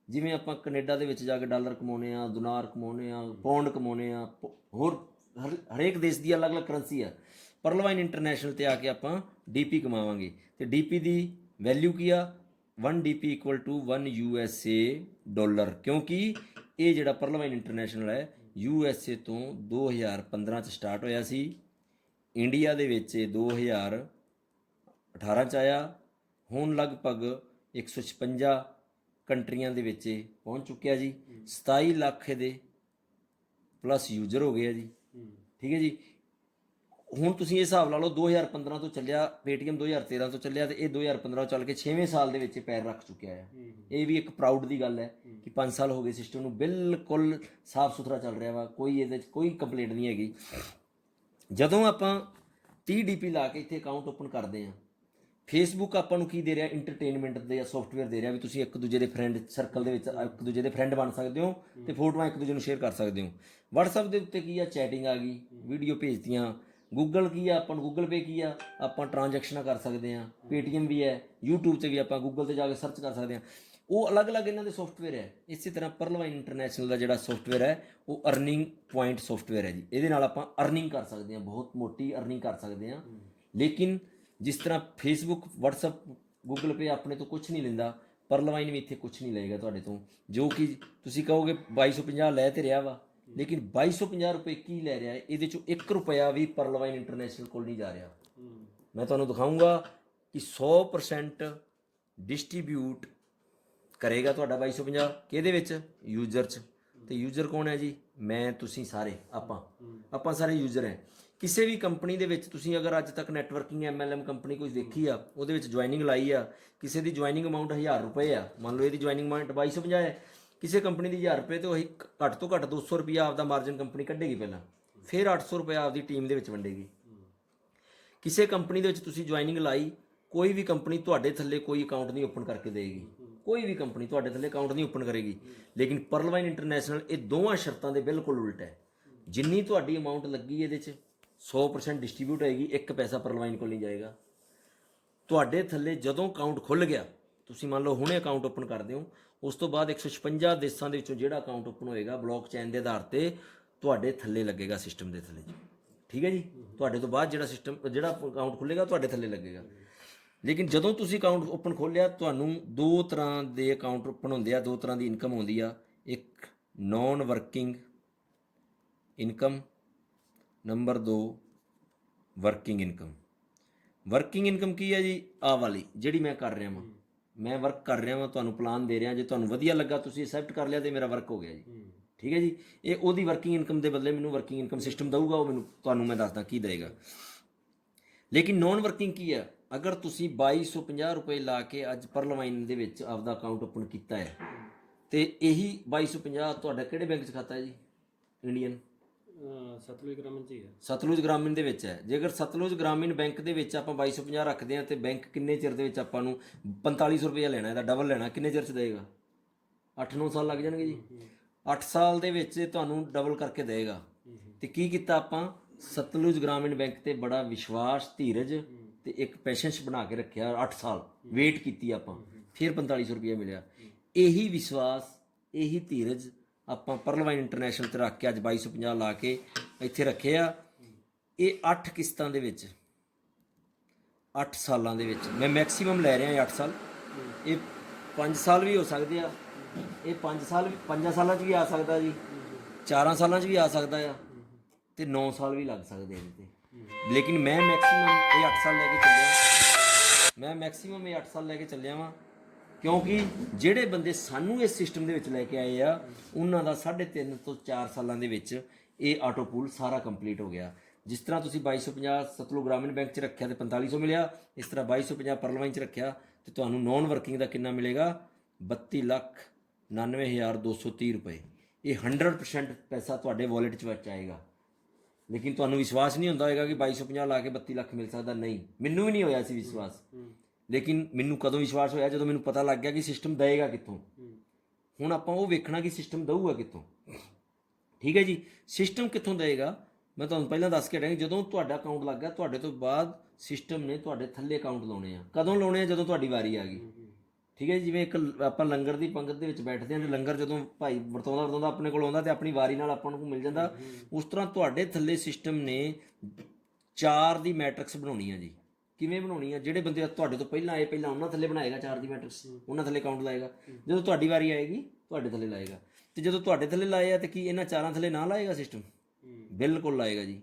S1: ਜਿਵੇਂ ਆਪਾਂ ਕੈਨੇਡਾ ਦੇ ਵਿੱਚ ਜਾ ਕੇ ਡਾਲਰ ਕਮਾਉਂਦੇ ਆ, ਦਿਨਾਰ ਕਮਾਉਂਦੇ ਆ, ਪੌਂਡ ਕਮਾਉਂਦੇ ਆ, ਹੋਰ ਹਰੇਕ ਦੇਸ਼ ਦੀ ਅਲੱਗ ਅਲੱਗ ਕਰੰਸੀ ਆ। ਪਰਲਵਾਈਨ ਇੰਟਰਨੈਸ਼ਨਲ 'ਤੇ ਆ ਕੇ ਆਪਾਂ DP ਕਮਾਵਾਂਗੇ। ਅਤੇ DP ਦੀ ਵੈਲਿਊ ਕੀ ਆ? 1 DP = 1 USA ਡਾਲਰ। ਕਿਉਂਕਿ ਇਹ ਜਿਹੜਾ ਪਰਲਵਾਈਨ ਇੰਟਰਨੈਸ਼ਨਲ ਹੈ USA ਤੋਂ 2015 'ਚ ਸਟਾਰਟ ਹੋਇਆ ਸੀ। ਇੰਡੀਆ ਦੇ ਵਿੱਚ 2018 'ਚ ਆਇਆ। ਹੁਣ ਲਗਭਗ 156 ਕੰਟਰੀਆਂ ਦੇ ਵਿੱਚ ਪਹੁੰਚ ਚੁੱਕਿਆ ਜੀ। 27 ਲੱਖ ਇਹਦੇ ਪਲੱਸ ਯੂਜ਼ਰ ਹੋ ਗਏ ਆ ਜੀ। ਠੀਕ ਹੈ ਜੀ। ਹੁਣ ਤੁਸੀਂ ਇਹ ਹਿਸਾਬ ਲਾ ਲਓ, 2015 ਤੋਂ ਚੱਲਿਆ ਪੇਟੀਐਮ, 2013 ਤੋਂ ਚੱਲਿਆ, ਅਤੇ ਇਹ 2015 ਚੱਲ ਕੇ 6ਵੇਂ ਸਾਲ ਦੇ ਵਿੱਚ ਪੈਰ ਰੱਖ ਚੁੱਕਿਆ ਹੈ। ਇਹ ਵੀ ਇੱਕ ਪ੍ਰਾਊਡ ਦੀ ਗੱਲ ਹੈ ਕਿ 5 ਸਾਲ ਹੋ ਗਏ ਸਿਸਟਮ ਨੂੰ, ਬਿਲਕੁਲ ਸਾਫ ਸੁਥਰਾ ਚੱਲ ਰਿਹਾ ਵਾ, ਕੋਈ ਇਹਦੇ 'ਚ ਕੋਈ ਕੰਪਲੇਂਟ ਨਹੀਂ ਹੈਗੀ। ਜਦੋਂ ਆਪਾਂ 30 DP ਲਾ ਕੇ ਇੱਥੇ ਅਕਾਊਂਟ ਓਪਨ ਕਰਦੇ ਹਾਂ, ਫੇਸਬੁੱਕ ਆਪਾਂ ਨੂੰ ਕੀ ਦੇ ਰਿਹਾ? ਇੰਟਰਟੇਨਮੈਂਟ ਦੇ ਸੌਫਟਵੇਅਰ ਦੇ ਰਿਹਾ ਵੀ ਤੁਸੀਂ ਇੱਕ ਦੂਜੇ ਦੇ ਫਰੈਂਡ ਸਰਕਲ ਦੇ ਵਿੱਚ ਇੱਕ ਦੂਜੇ ਦੇ ਫਰੈਂਡ ਬਣ ਸਕਦੇ ਹੋ ਅਤੇ ਫੋਟੋਆਂ ਇੱਕ ਦੂਜੇ ਨੂੰ ਸ਼ੇਅਰ ਕਰ ਸਕਦੇ ਹੋ। WhatsApp ਦੇ ਉੱਤੇ ਕੀ ਆ? ਚੈਟਿੰਗ ਆ ਗਈ, ਵੀਡੀਓ ਭੇਜਤੀਆਂ। ਗੂਗਲ ਕੀ ਆ? ਆਪਾਂ ਨੂੰ ਗੂਗਲ ਪੇ ਕੀ ਆ? ਆਪਾਂ ਟ੍ਰਾਂਜੈਕਸ਼ਨਾਂ ਕਰ ਸਕਦੇ ਹਾਂ। ਪੇਟੀਐਮ ਵੀ ਹੈ। YouTube 'ਤੇ ਵੀ ਆਪਾਂ ਗੂਗਲ 'ਤੇ ਜਾ ਕੇ ਸਰਚ ਕਰ ਸਕਦੇ ਹਾਂ। ਉਹ ਅਲੱਗ-ਅਲੱਗ ਇਹਨਾਂ ਦੇ ਸੌਫਟਵੇਅਰ ਹੈ। ਇਸੇ ਤਰ੍ਹਾਂ ਪਰਲਵਾਈਨ ਇੰਟਰਨੈਸ਼ਨਲ ਦਾ ਜਿਹੜਾ ਸੌਫਟਵੇਅਰ ਹੈ ਉਹ ਅਰਨਿੰਗ ਪੁਆਇੰਟ ਸੌਫਟਵੇਅਰ ਹੈ ਜੀ। ਇਹਦੇ ਨਾਲ ਆਪਾਂ ਅਰਨਿੰਗ ਕਰ ਸਕਦੇ ਹਾਂ, ਬਹੁਤ ਮੋਟੀ ਅਰਨਿੰਗ ਕਰ ਸਕਦੇ ਹਾਂ। ਲੇਕਿਨ ਜਿਸ ਤਰ੍ਹਾਂ ਫੇਸਬੁੱਕ, WhatsApp, ਗੂਗਲ ਪੇ ਆਪਣੇ ਤੋਂ ਕੁਛ ਨਹੀਂ ਲੈਂਦਾ, ਪਰਲਵਾਈਨ ਵੀ ਇੱਥੇ ਕੁਛ ਨਹੀਂ ਲਏਗਾ ਤੁਹਾਡੇ ਤੋਂ। ਜੋ ਕਿ ਤੁਸੀਂ ਕਹੋਗੇ 2250 ਲੈ ਤੇ ਰਿਹਾ ਵਾ, ਲੇਕਿਨ 2250 ਰੁਪਏ ਕੀ ਲੈ ਰਿਹਾ ਹੈ? ਇਹਦੇ 'ਚੋਂ 1 ਰੁਪਇਆ ਵੀ ਪਰਲਵਾਈਨ ਇੰਟਰਨੈਸ਼ਨਲ ਕੋਲ ਨਹੀਂ ਜਾ ਰਿਹਾ। ਮੈਂ ਤੁਹਾਨੂੰ ਦਿਖਾਊਂਗਾ ਕਿ 100% ਡਿਸਟਰੀਬਿਊਟ ਕਰੇਗਾ ਤੁਹਾਡਾ 2250 ਕਿਹਦੇ ਵਿੱਚ? ਯੂਜ਼ਰ 'ਚ। ਅਤੇ ਯੂਜ਼ਰ ਕੌਣ ਹੈ ਜੀ? ਮੈਂ, ਤੁਸੀਂ ਸਾਰੇ, ਆਪਾਂ ਸਾਰੇ ਯੂਜ਼ਰ ਹੈ। ਕਿਸੇ ਵੀ ਕੰਪਨੀ ਦੇ ਵਿੱਚ ਤੁਸੀਂ ਅਗਰ ਅੱਜ ਤੱਕ ਨੈਟਵਰਕਿੰਗ MLM ਕੰਪਨੀ ਕੋਈ ਦੇਖੀ ਆ, ਉਹਦੇ ਵਿੱਚ ਜੁਆਇਨਿੰਗ ਲਾਈ ਆ, ਕਿਸੇ ਦੀ ਜੁਆਇਨਿੰਗ ਅਮਾਊਂਟ 1000 ਰੁਪਏ ਆ, ਮੰਨ ਲਓ ਇਹਦੀ ਜੁਆਇਨਿੰਗ ਅਮਾਊਂਟ 2250 ਹੈ, ਕਿਸੇ ਕੰਪਨੀ ਦੀ 1000 ਰੁਪਏ, ਤੇ ਉਹੀ ਘੱਟ ਤੋਂ ਘੱਟ 200 ਰੁਪਇਆ ਆਪਦਾ ਮਾਰਜਨ ਕੰਪਨੀ ਕੱਢੇਗੀ ਪਹਿਲਾਂ, ਫਿਰ 800 ਰੁਪਇਆ ਆਪਦੀ ਟੀਮ ਦੇ ਵਿੱਚ ਵੰਡੇਗੀ। ਕਿਸੇ ਕੰਪਨੀ ਦੇ ਵਿੱਚ ਤੁਸੀਂ ਜੁਆਇਨਿੰਗ ਲਾਈ, ਕੋਈ ਵੀ ਕੰਪਨੀ ਤੁਹਾਡੇ ਥੱਲੇ ਕੋਈ ਅਕਾਊਂਟ ਨਹੀਂ ਓਪਨ ਕਰਕੇ ਦੇਗੀ, ਕੋਈ ਵੀ ਕੰਪਨੀ ਤੁਹਾਡੇ ਥੱਲੇ ਅਕਾਊਂਟ ਨਹੀਂ ਓਪਨ ਕਰੇਗੀ। ਲੇਕਿਨ ਪਰਲਵਾਈਨ ਇੰਟਰਨੈਸ਼ਨਲ ਇਹ ਦੋਵਾਂ ਸ਼ਰਤਾਂ ਦੇ ਬਿਲਕੁਲ ਉਲਟ ਹੈ। ਜਿੰਨੀ ਤੁਹਾਡੀ ਅਮਾਊਂਟ ਲੱਗੀ ਇਹਦੇ 'ਚ 100% ਡਿਸਟਰੀਬਿਊਟ ਹੋਏਗੀ, 1 ਪੈਸਾ ਪਰਲਵਾਈਨ ਕੋਲ ਨਹੀਂ ਜਾਏਗਾ। ਤੁਹਾਡੇ ਥੱਲੇ ਜਦੋਂ ਅਕਾਊਂਟ ਖੁੱਲ੍ਹ ਗਿਆ, ਤੁਸੀਂ ਮੰਨ ਲਓ ਹੁਣੇ ਅਕਾਊਂਟ ਓਪਨ ਕਰਦੇ ਹੋ, ਉਸ ਤੋਂ ਬਾਅਦ 156 ਦੇਸ਼ਾਂ ਦੇ ਵਿੱਚੋਂ ਜਿਹੜਾ ਅਕਾਊਂਟ ਓਪਨ ਹੋਏਗਾ ਬਲੌਕ ਚੇਨ ਦੇ ਆਧਾਰ 'ਤੇ ਤੁਹਾਡੇ ਥੱਲੇ ਲੱਗੇਗਾ, ਸਿਸਟਮ ਦੇ ਥੱਲੇ। ਠੀਕ ਹੈ ਜੀ। ਤੁਹਾਡੇ ਤੋਂ ਬਾਅਦ ਜਿਹੜਾ ਅਕਾਊਂਟ ਖੁੱਲ੍ਹੇਗਾ ਤੁਹਾਡੇ ਥੱਲੇ ਲੱਗੇਗਾ। ਲੇਕਿਨ ਜਦੋਂ ਤੁਸੀਂ ਅਕਾਊਂਟ ਓਪਨ ਖੋਲ੍ਹਿਆ, ਤੁਹਾਨੂੰ 2 ਤਰ੍ਹਾਂ ਦੇ ਅਕਾਊਂਟ ਓਪਨ ਹੁੰਦੇ ਆ, 2 ਤਰ੍ਹਾਂ ਦੀ ਇਨਕਮ ਆਉਂਦੀ ਆ। ਇੱਕ ਨੌਨ ਵਰਕਿੰਗ ਇਨਕਮ, ਨੰਬਰ 2 ਵਰਕਿੰਗ ਇਨਕਮ। ਵਰਕਿੰਗ ਇਨਕਮ ਕੀ ਹੈ ਜੀ? ਆਹ ਵਾਲੀ ਜਿਹੜੀ ਮੈਂ ਕਰ ਰਿਹਾ ਵਾਂ, ਮੈਂ ਵਰਕ ਕਰ ਰਿਹਾ ਵਾਂ, ਤੁਹਾਨੂੰ ਪਲਾਨ ਦੇ ਰਿਹਾ, ਜੇ ਤੁਹਾਨੂੰ ਵਧੀਆ ਲੱਗਾ ਤੁਸੀਂ ਐਕਸੈਪਟ ਕਰ ਲਿਆ ਤੇ ਮੇਰਾ ਵਰਕ ਹੋ ਗਿਆ ਜੀ। ਠੀਕ ਹੈ ਜੀ। ਇਹ ਉਹਦੀ ਵਰਕਿੰਗ ਇਨਕਮ ਦੇ ਬਦਲੇ ਮੈਨੂੰ ਵਰਕਿੰਗ ਇਨਕਮ ਸਿਸਟਮ ਦਊਗਾ, ਉਹ ਤੁਹਾਨੂੰ ਮੈਂ ਦੱਸਦਾ ਕੀ ਦੇਗਾ। ਲੇਕਿਨ ਨੌਨ ਵਰਕਿੰਗ ਕੀ ਹੈ? ਅਗਰ ਤੁਸੀਂ 2250 ਰੁਪਏ ਲਾ ਕੇ ਅੱਜ ਪਰਲਵਾਈਨ ਦੇ ਵਿੱਚ ਆਪਦਾ ਅਕਾਊਂਟ ਓਪਨ ਕੀਤਾ ਹੈ, ਤੇ ਇਹੀ 2250 ਤੁਹਾਡਾ ਕਿਹੜੇ ਬੈਂਕ 'ਚ ਖਾਤਾ ਹੈ ਜੀ? ਇੰਡੀਅਨ
S2: ਸਤਲੁਜ ਗ੍ਰਾਮੀਣ 'ਚ ਹੀ ਹੈ।
S1: ਸਤਲੁਜ ਗ੍ਰਾਮੀਣ ਦੇ ਵਿੱਚ ਹੈ। ਜੇਕਰ ਸਤਲੁਜ ਗ੍ਰਾਮੀਣ ਬੈਂਕ ਦੇ ਵਿੱਚ ਆਪਾਂ 2250 ਰੱਖਦੇ ਹਾਂ, ਤੇ ਬੈਂਕ ਕਿੰਨੇ ਚਿਰ ਦੇ ਵਿੱਚ ਆਪਾਂ ਨੂੰ 4500 ਰੁਪਇਆ ਲੈਣਾ, ਇਹਦਾ ਡਬਲ ਲੈਣਾ, ਕਿੰਨੇ ਚਿਰ 'ਚ ਦੇਗਾ? 8-9 ਸਾਲ ਲੱਗ ਜਾਣਗੇ ਜੀ। 8 ਸਾਲ ਦੇ ਵਿੱਚ ਤੁਹਾਨੂੰ ਡਬਲ ਕਰਕੇ ਦੇਗਾ। ਤੇ ਕੀ ਕੀਤਾ ਆਪਾਂ? ਸਤਲੁਜ ਗ੍ਰਾਮੀਣ ਬੈਂਕ ਤੇ ਬੜਾ ਵਿਸ਼ਵਾਸ, ਧੀਰਜ ਤੇ ਇੱਕ ਪੈਸ਼ੈਂਸ ਬਣਾ ਕੇ ਰੱਖਿਆ। 8 ਸਾਲ ਵੇਟ ਕੀਤੀ ਆਪਾਂ, ਫਿਰ 4500 ਰੁਪਇਆ ਮਿਲਿਆ। ਇਹੀ ਵਿਸ਼ਵਾਸ, ਇਹੀ ਧੀਰਜ ਆਪਾਂ ਪਰਲਵਾਈਨ ਇੰਟਰਨੈਸ਼ਨਲ ਤੇ ਰੱਖ ਕੇ ਅੱਜ 2250 ਲਾ ਕੇ ਇੱਥੇ ਰੱਖੇ ਆ। ਇਹ 8 ਕਿਸ਼ਤਾਂ ਦੇ ਵਿੱਚ, 8 ਸਾਲਾਂ ਦੇ ਵਿੱਚ ਮੈਂ ਮੈਕਸੀਮਮ ਲੈ ਰਿਹਾ 8 ਸਾਲ। ਇਹ 5 ਸਾਲ ਵੀ ਹੋ ਸਕਦੇ ਆ, ਇਹ 5 ਸਾਲਾਂ 'ਚ ਵੀ ਆ ਸਕਦਾ ਜੀ, 4 ਸਾਲਾਂ 'ਚ ਵੀ ਆ ਸਕਦਾ ਆ, ਤੇ 9 ਸਾਲ ਵੀ ਲੱਗ ਸਕਦੇ ਆ ਇਹਦੇ ਤੇ। ਲੇਕਿਨ ਮੈਂ ਮੈਕਸੀਮਮ ਇਹ 8 ਸਾਲ ਲੈ ਕੇ ਚੱਲਿਆ ਵਾਂ, ਕਿਉਂਕਿ ਜਿਹੜੇ ਬੰਦੇ ਸਾਨੂੰ ਇਸ ਸਿਸਟਮ ਦੇ ਵਿੱਚ ਲੈ ਕੇ ਆਏ ਆ, ਉਹਨਾਂ ਦਾ 3.5 ਤੋਂ 4 ਸਾਲਾਂ ਦੇ ਵਿੱਚ ਇਹ ਆਟੋ ਪੂਲ ਸਾਰਾ ਕੰਪਲੀਟ ਹੋ ਗਿਆ। ਜਿਸ ਤਰ੍ਹਾਂ ਤੁਸੀਂ 2250 ਸਤਲੁਜ ਗ੍ਰਾਮੀਣ ਬੈਂਕ 'ਚ ਰੱਖਿਆ ਤੇ 4500 ਮਿਲਿਆ, ਇਸ ਤਰ੍ਹਾਂ 2250 ਪਰਲਵਾਈਨ 'ਚ ਰੱਖਿਆ ਤੇ ਤੁਹਾਨੂੰ ਨੌਨ ਵਰਕਿੰਗ ਦਾ ਕਿੰਨਾ ਮਿਲੇਗਾ? 32,99,230 ਰੁਪਏ। ਇਹ 100% ਪੈਸਾ ਤੁਹਾਡੇ ਵਾਲਟ 'ਚ ਵਿੱਚ ਆਏਗਾ। ਲੇਕਿਨ ਤੁਹਾਨੂੰ ਵਿਸ਼ਵਾਸ ਨਹੀਂ ਹੁੰਦਾ ਹੋਏਗਾ ਕਿ 2250 ਲਾ ਕੇ 32 ਲੱਖ ਮਿਲ ਸਕਦਾ। ਨਹੀਂ, ਮੈਨੂੰ ਵੀ ਨਹੀਂ ਹੋਇਆ ਸੀ ਵਿਸ਼ਵਾਸ। ਲੇਕਿਨ ਮੈਨੂੰ ਕਦੋਂ ਵਿਸ਼ਵਾਸ ਹੋਇਆ? ਜਦੋਂ ਮੈਨੂੰ ਪਤਾ ਲੱਗ ਗਿਆ ਕਿ ਸਿਸਟਮ ਦੇਏਗਾ ਕਿੱਥੋਂ। ਹੁਣ ਆਪਾਂ ਉਹ ਵੇਖਣਾ ਕਿ ਸਿਸਟਮ ਦਊਗਾ ਕਿੱਥੋਂ। ਠੀਕ ਹੈ ਜੀ, ਸਿਸਟਮ ਕਿੱਥੋਂ ਦੇਏਗਾ ਮੈਂ ਤੁਹਾਨੂੰ ਪਹਿਲਾਂ ਦੱਸ ਕੇ ਹਟਾਂਗਾ। ਜਦੋਂ ਤੁਹਾਡਾ ਅਕਾਊਂਟ ਲੱਗ ਗਿਆ, ਤੁਹਾਡੇ ਤੋਂ ਬਾਅਦ ਸਿਸਟਮ ਨੇ ਤੁਹਾਡੇ ਥੱਲੇ ਅਕਾਊਂਟ ਲਾਉਣੇ ਆ। ਕਦੋਂ ਲਾਉਣੇ ਆ? ਜਦੋਂ ਤੁਹਾਡੀ ਵਾਰੀ ਆ ਗਈ। ਠੀਕ ਹੈ, ਜਿਵੇਂ ਇੱਕ ਆਪਾਂ ਲੰਗਰ ਦੀ ਪੰਗਤ ਦੇ ਵਿੱਚ ਬੈਠਦੇ ਹਾਂ ਤੇ ਲੰਗਰ ਜਦੋਂ ਭਾਈ ਵਰਤਾਉਂਦਾ ਆਪਣੇ ਕੋਲ ਆਉਂਦਾ ਤੇ ਆਪਣੀ ਵਾਰੀ ਨਾਲ ਆਪਾਂ ਨੂੰ ਮਿਲ ਜਾਂਦਾ, ਉਸ ਤਰ੍ਹਾਂ ਤੁਹਾਡੇ ਥੱਲੇ ਸਿਸਟਮ ਨੇ 4 ਦੀ ਮੈਟ੍ਰਿਕਸ ਬਣਾਉਣੀ ਆ ਜੀ। ਕਿਵੇਂ ਬਣਾਉਣੀ ਆ? ਜਿਹੜੇ ਬੰਦੇ ਤੁਹਾਡੇ ਤੋਂ ਪਹਿਲਾਂ ਆਏ ਪਹਿਲਾਂ ਉਹਨਾਂ ਥੱਲੇ ਬਣਾਏਗਾ 4 ਦੀ ਮੈਟ੍ਰਿਕਸ, ਉਹਨਾਂ ਥੱਲੇ ਅਕਾਊਂਟ ਲਾਏਗਾ। ਜਦੋਂ ਤੁਹਾਡੀ ਵਾਰੀ ਆਏਗੀ ਤੁਹਾਡੇ ਥੱਲੇ ਲਾਏਗਾ। ਤੇ ਜਦੋਂ ਤੁਹਾਡੇ ਥੱਲੇ ਲਾਏ ਆ ਤੇ ਕੀ ਇਹਨਾਂ 4 ਥੱਲੇ ਨਾ ਲਾਏਗਾ ਸਿਸਟਮ? ਬਿਲਕੁਲ ਲਾਏਗਾ ਜੀ।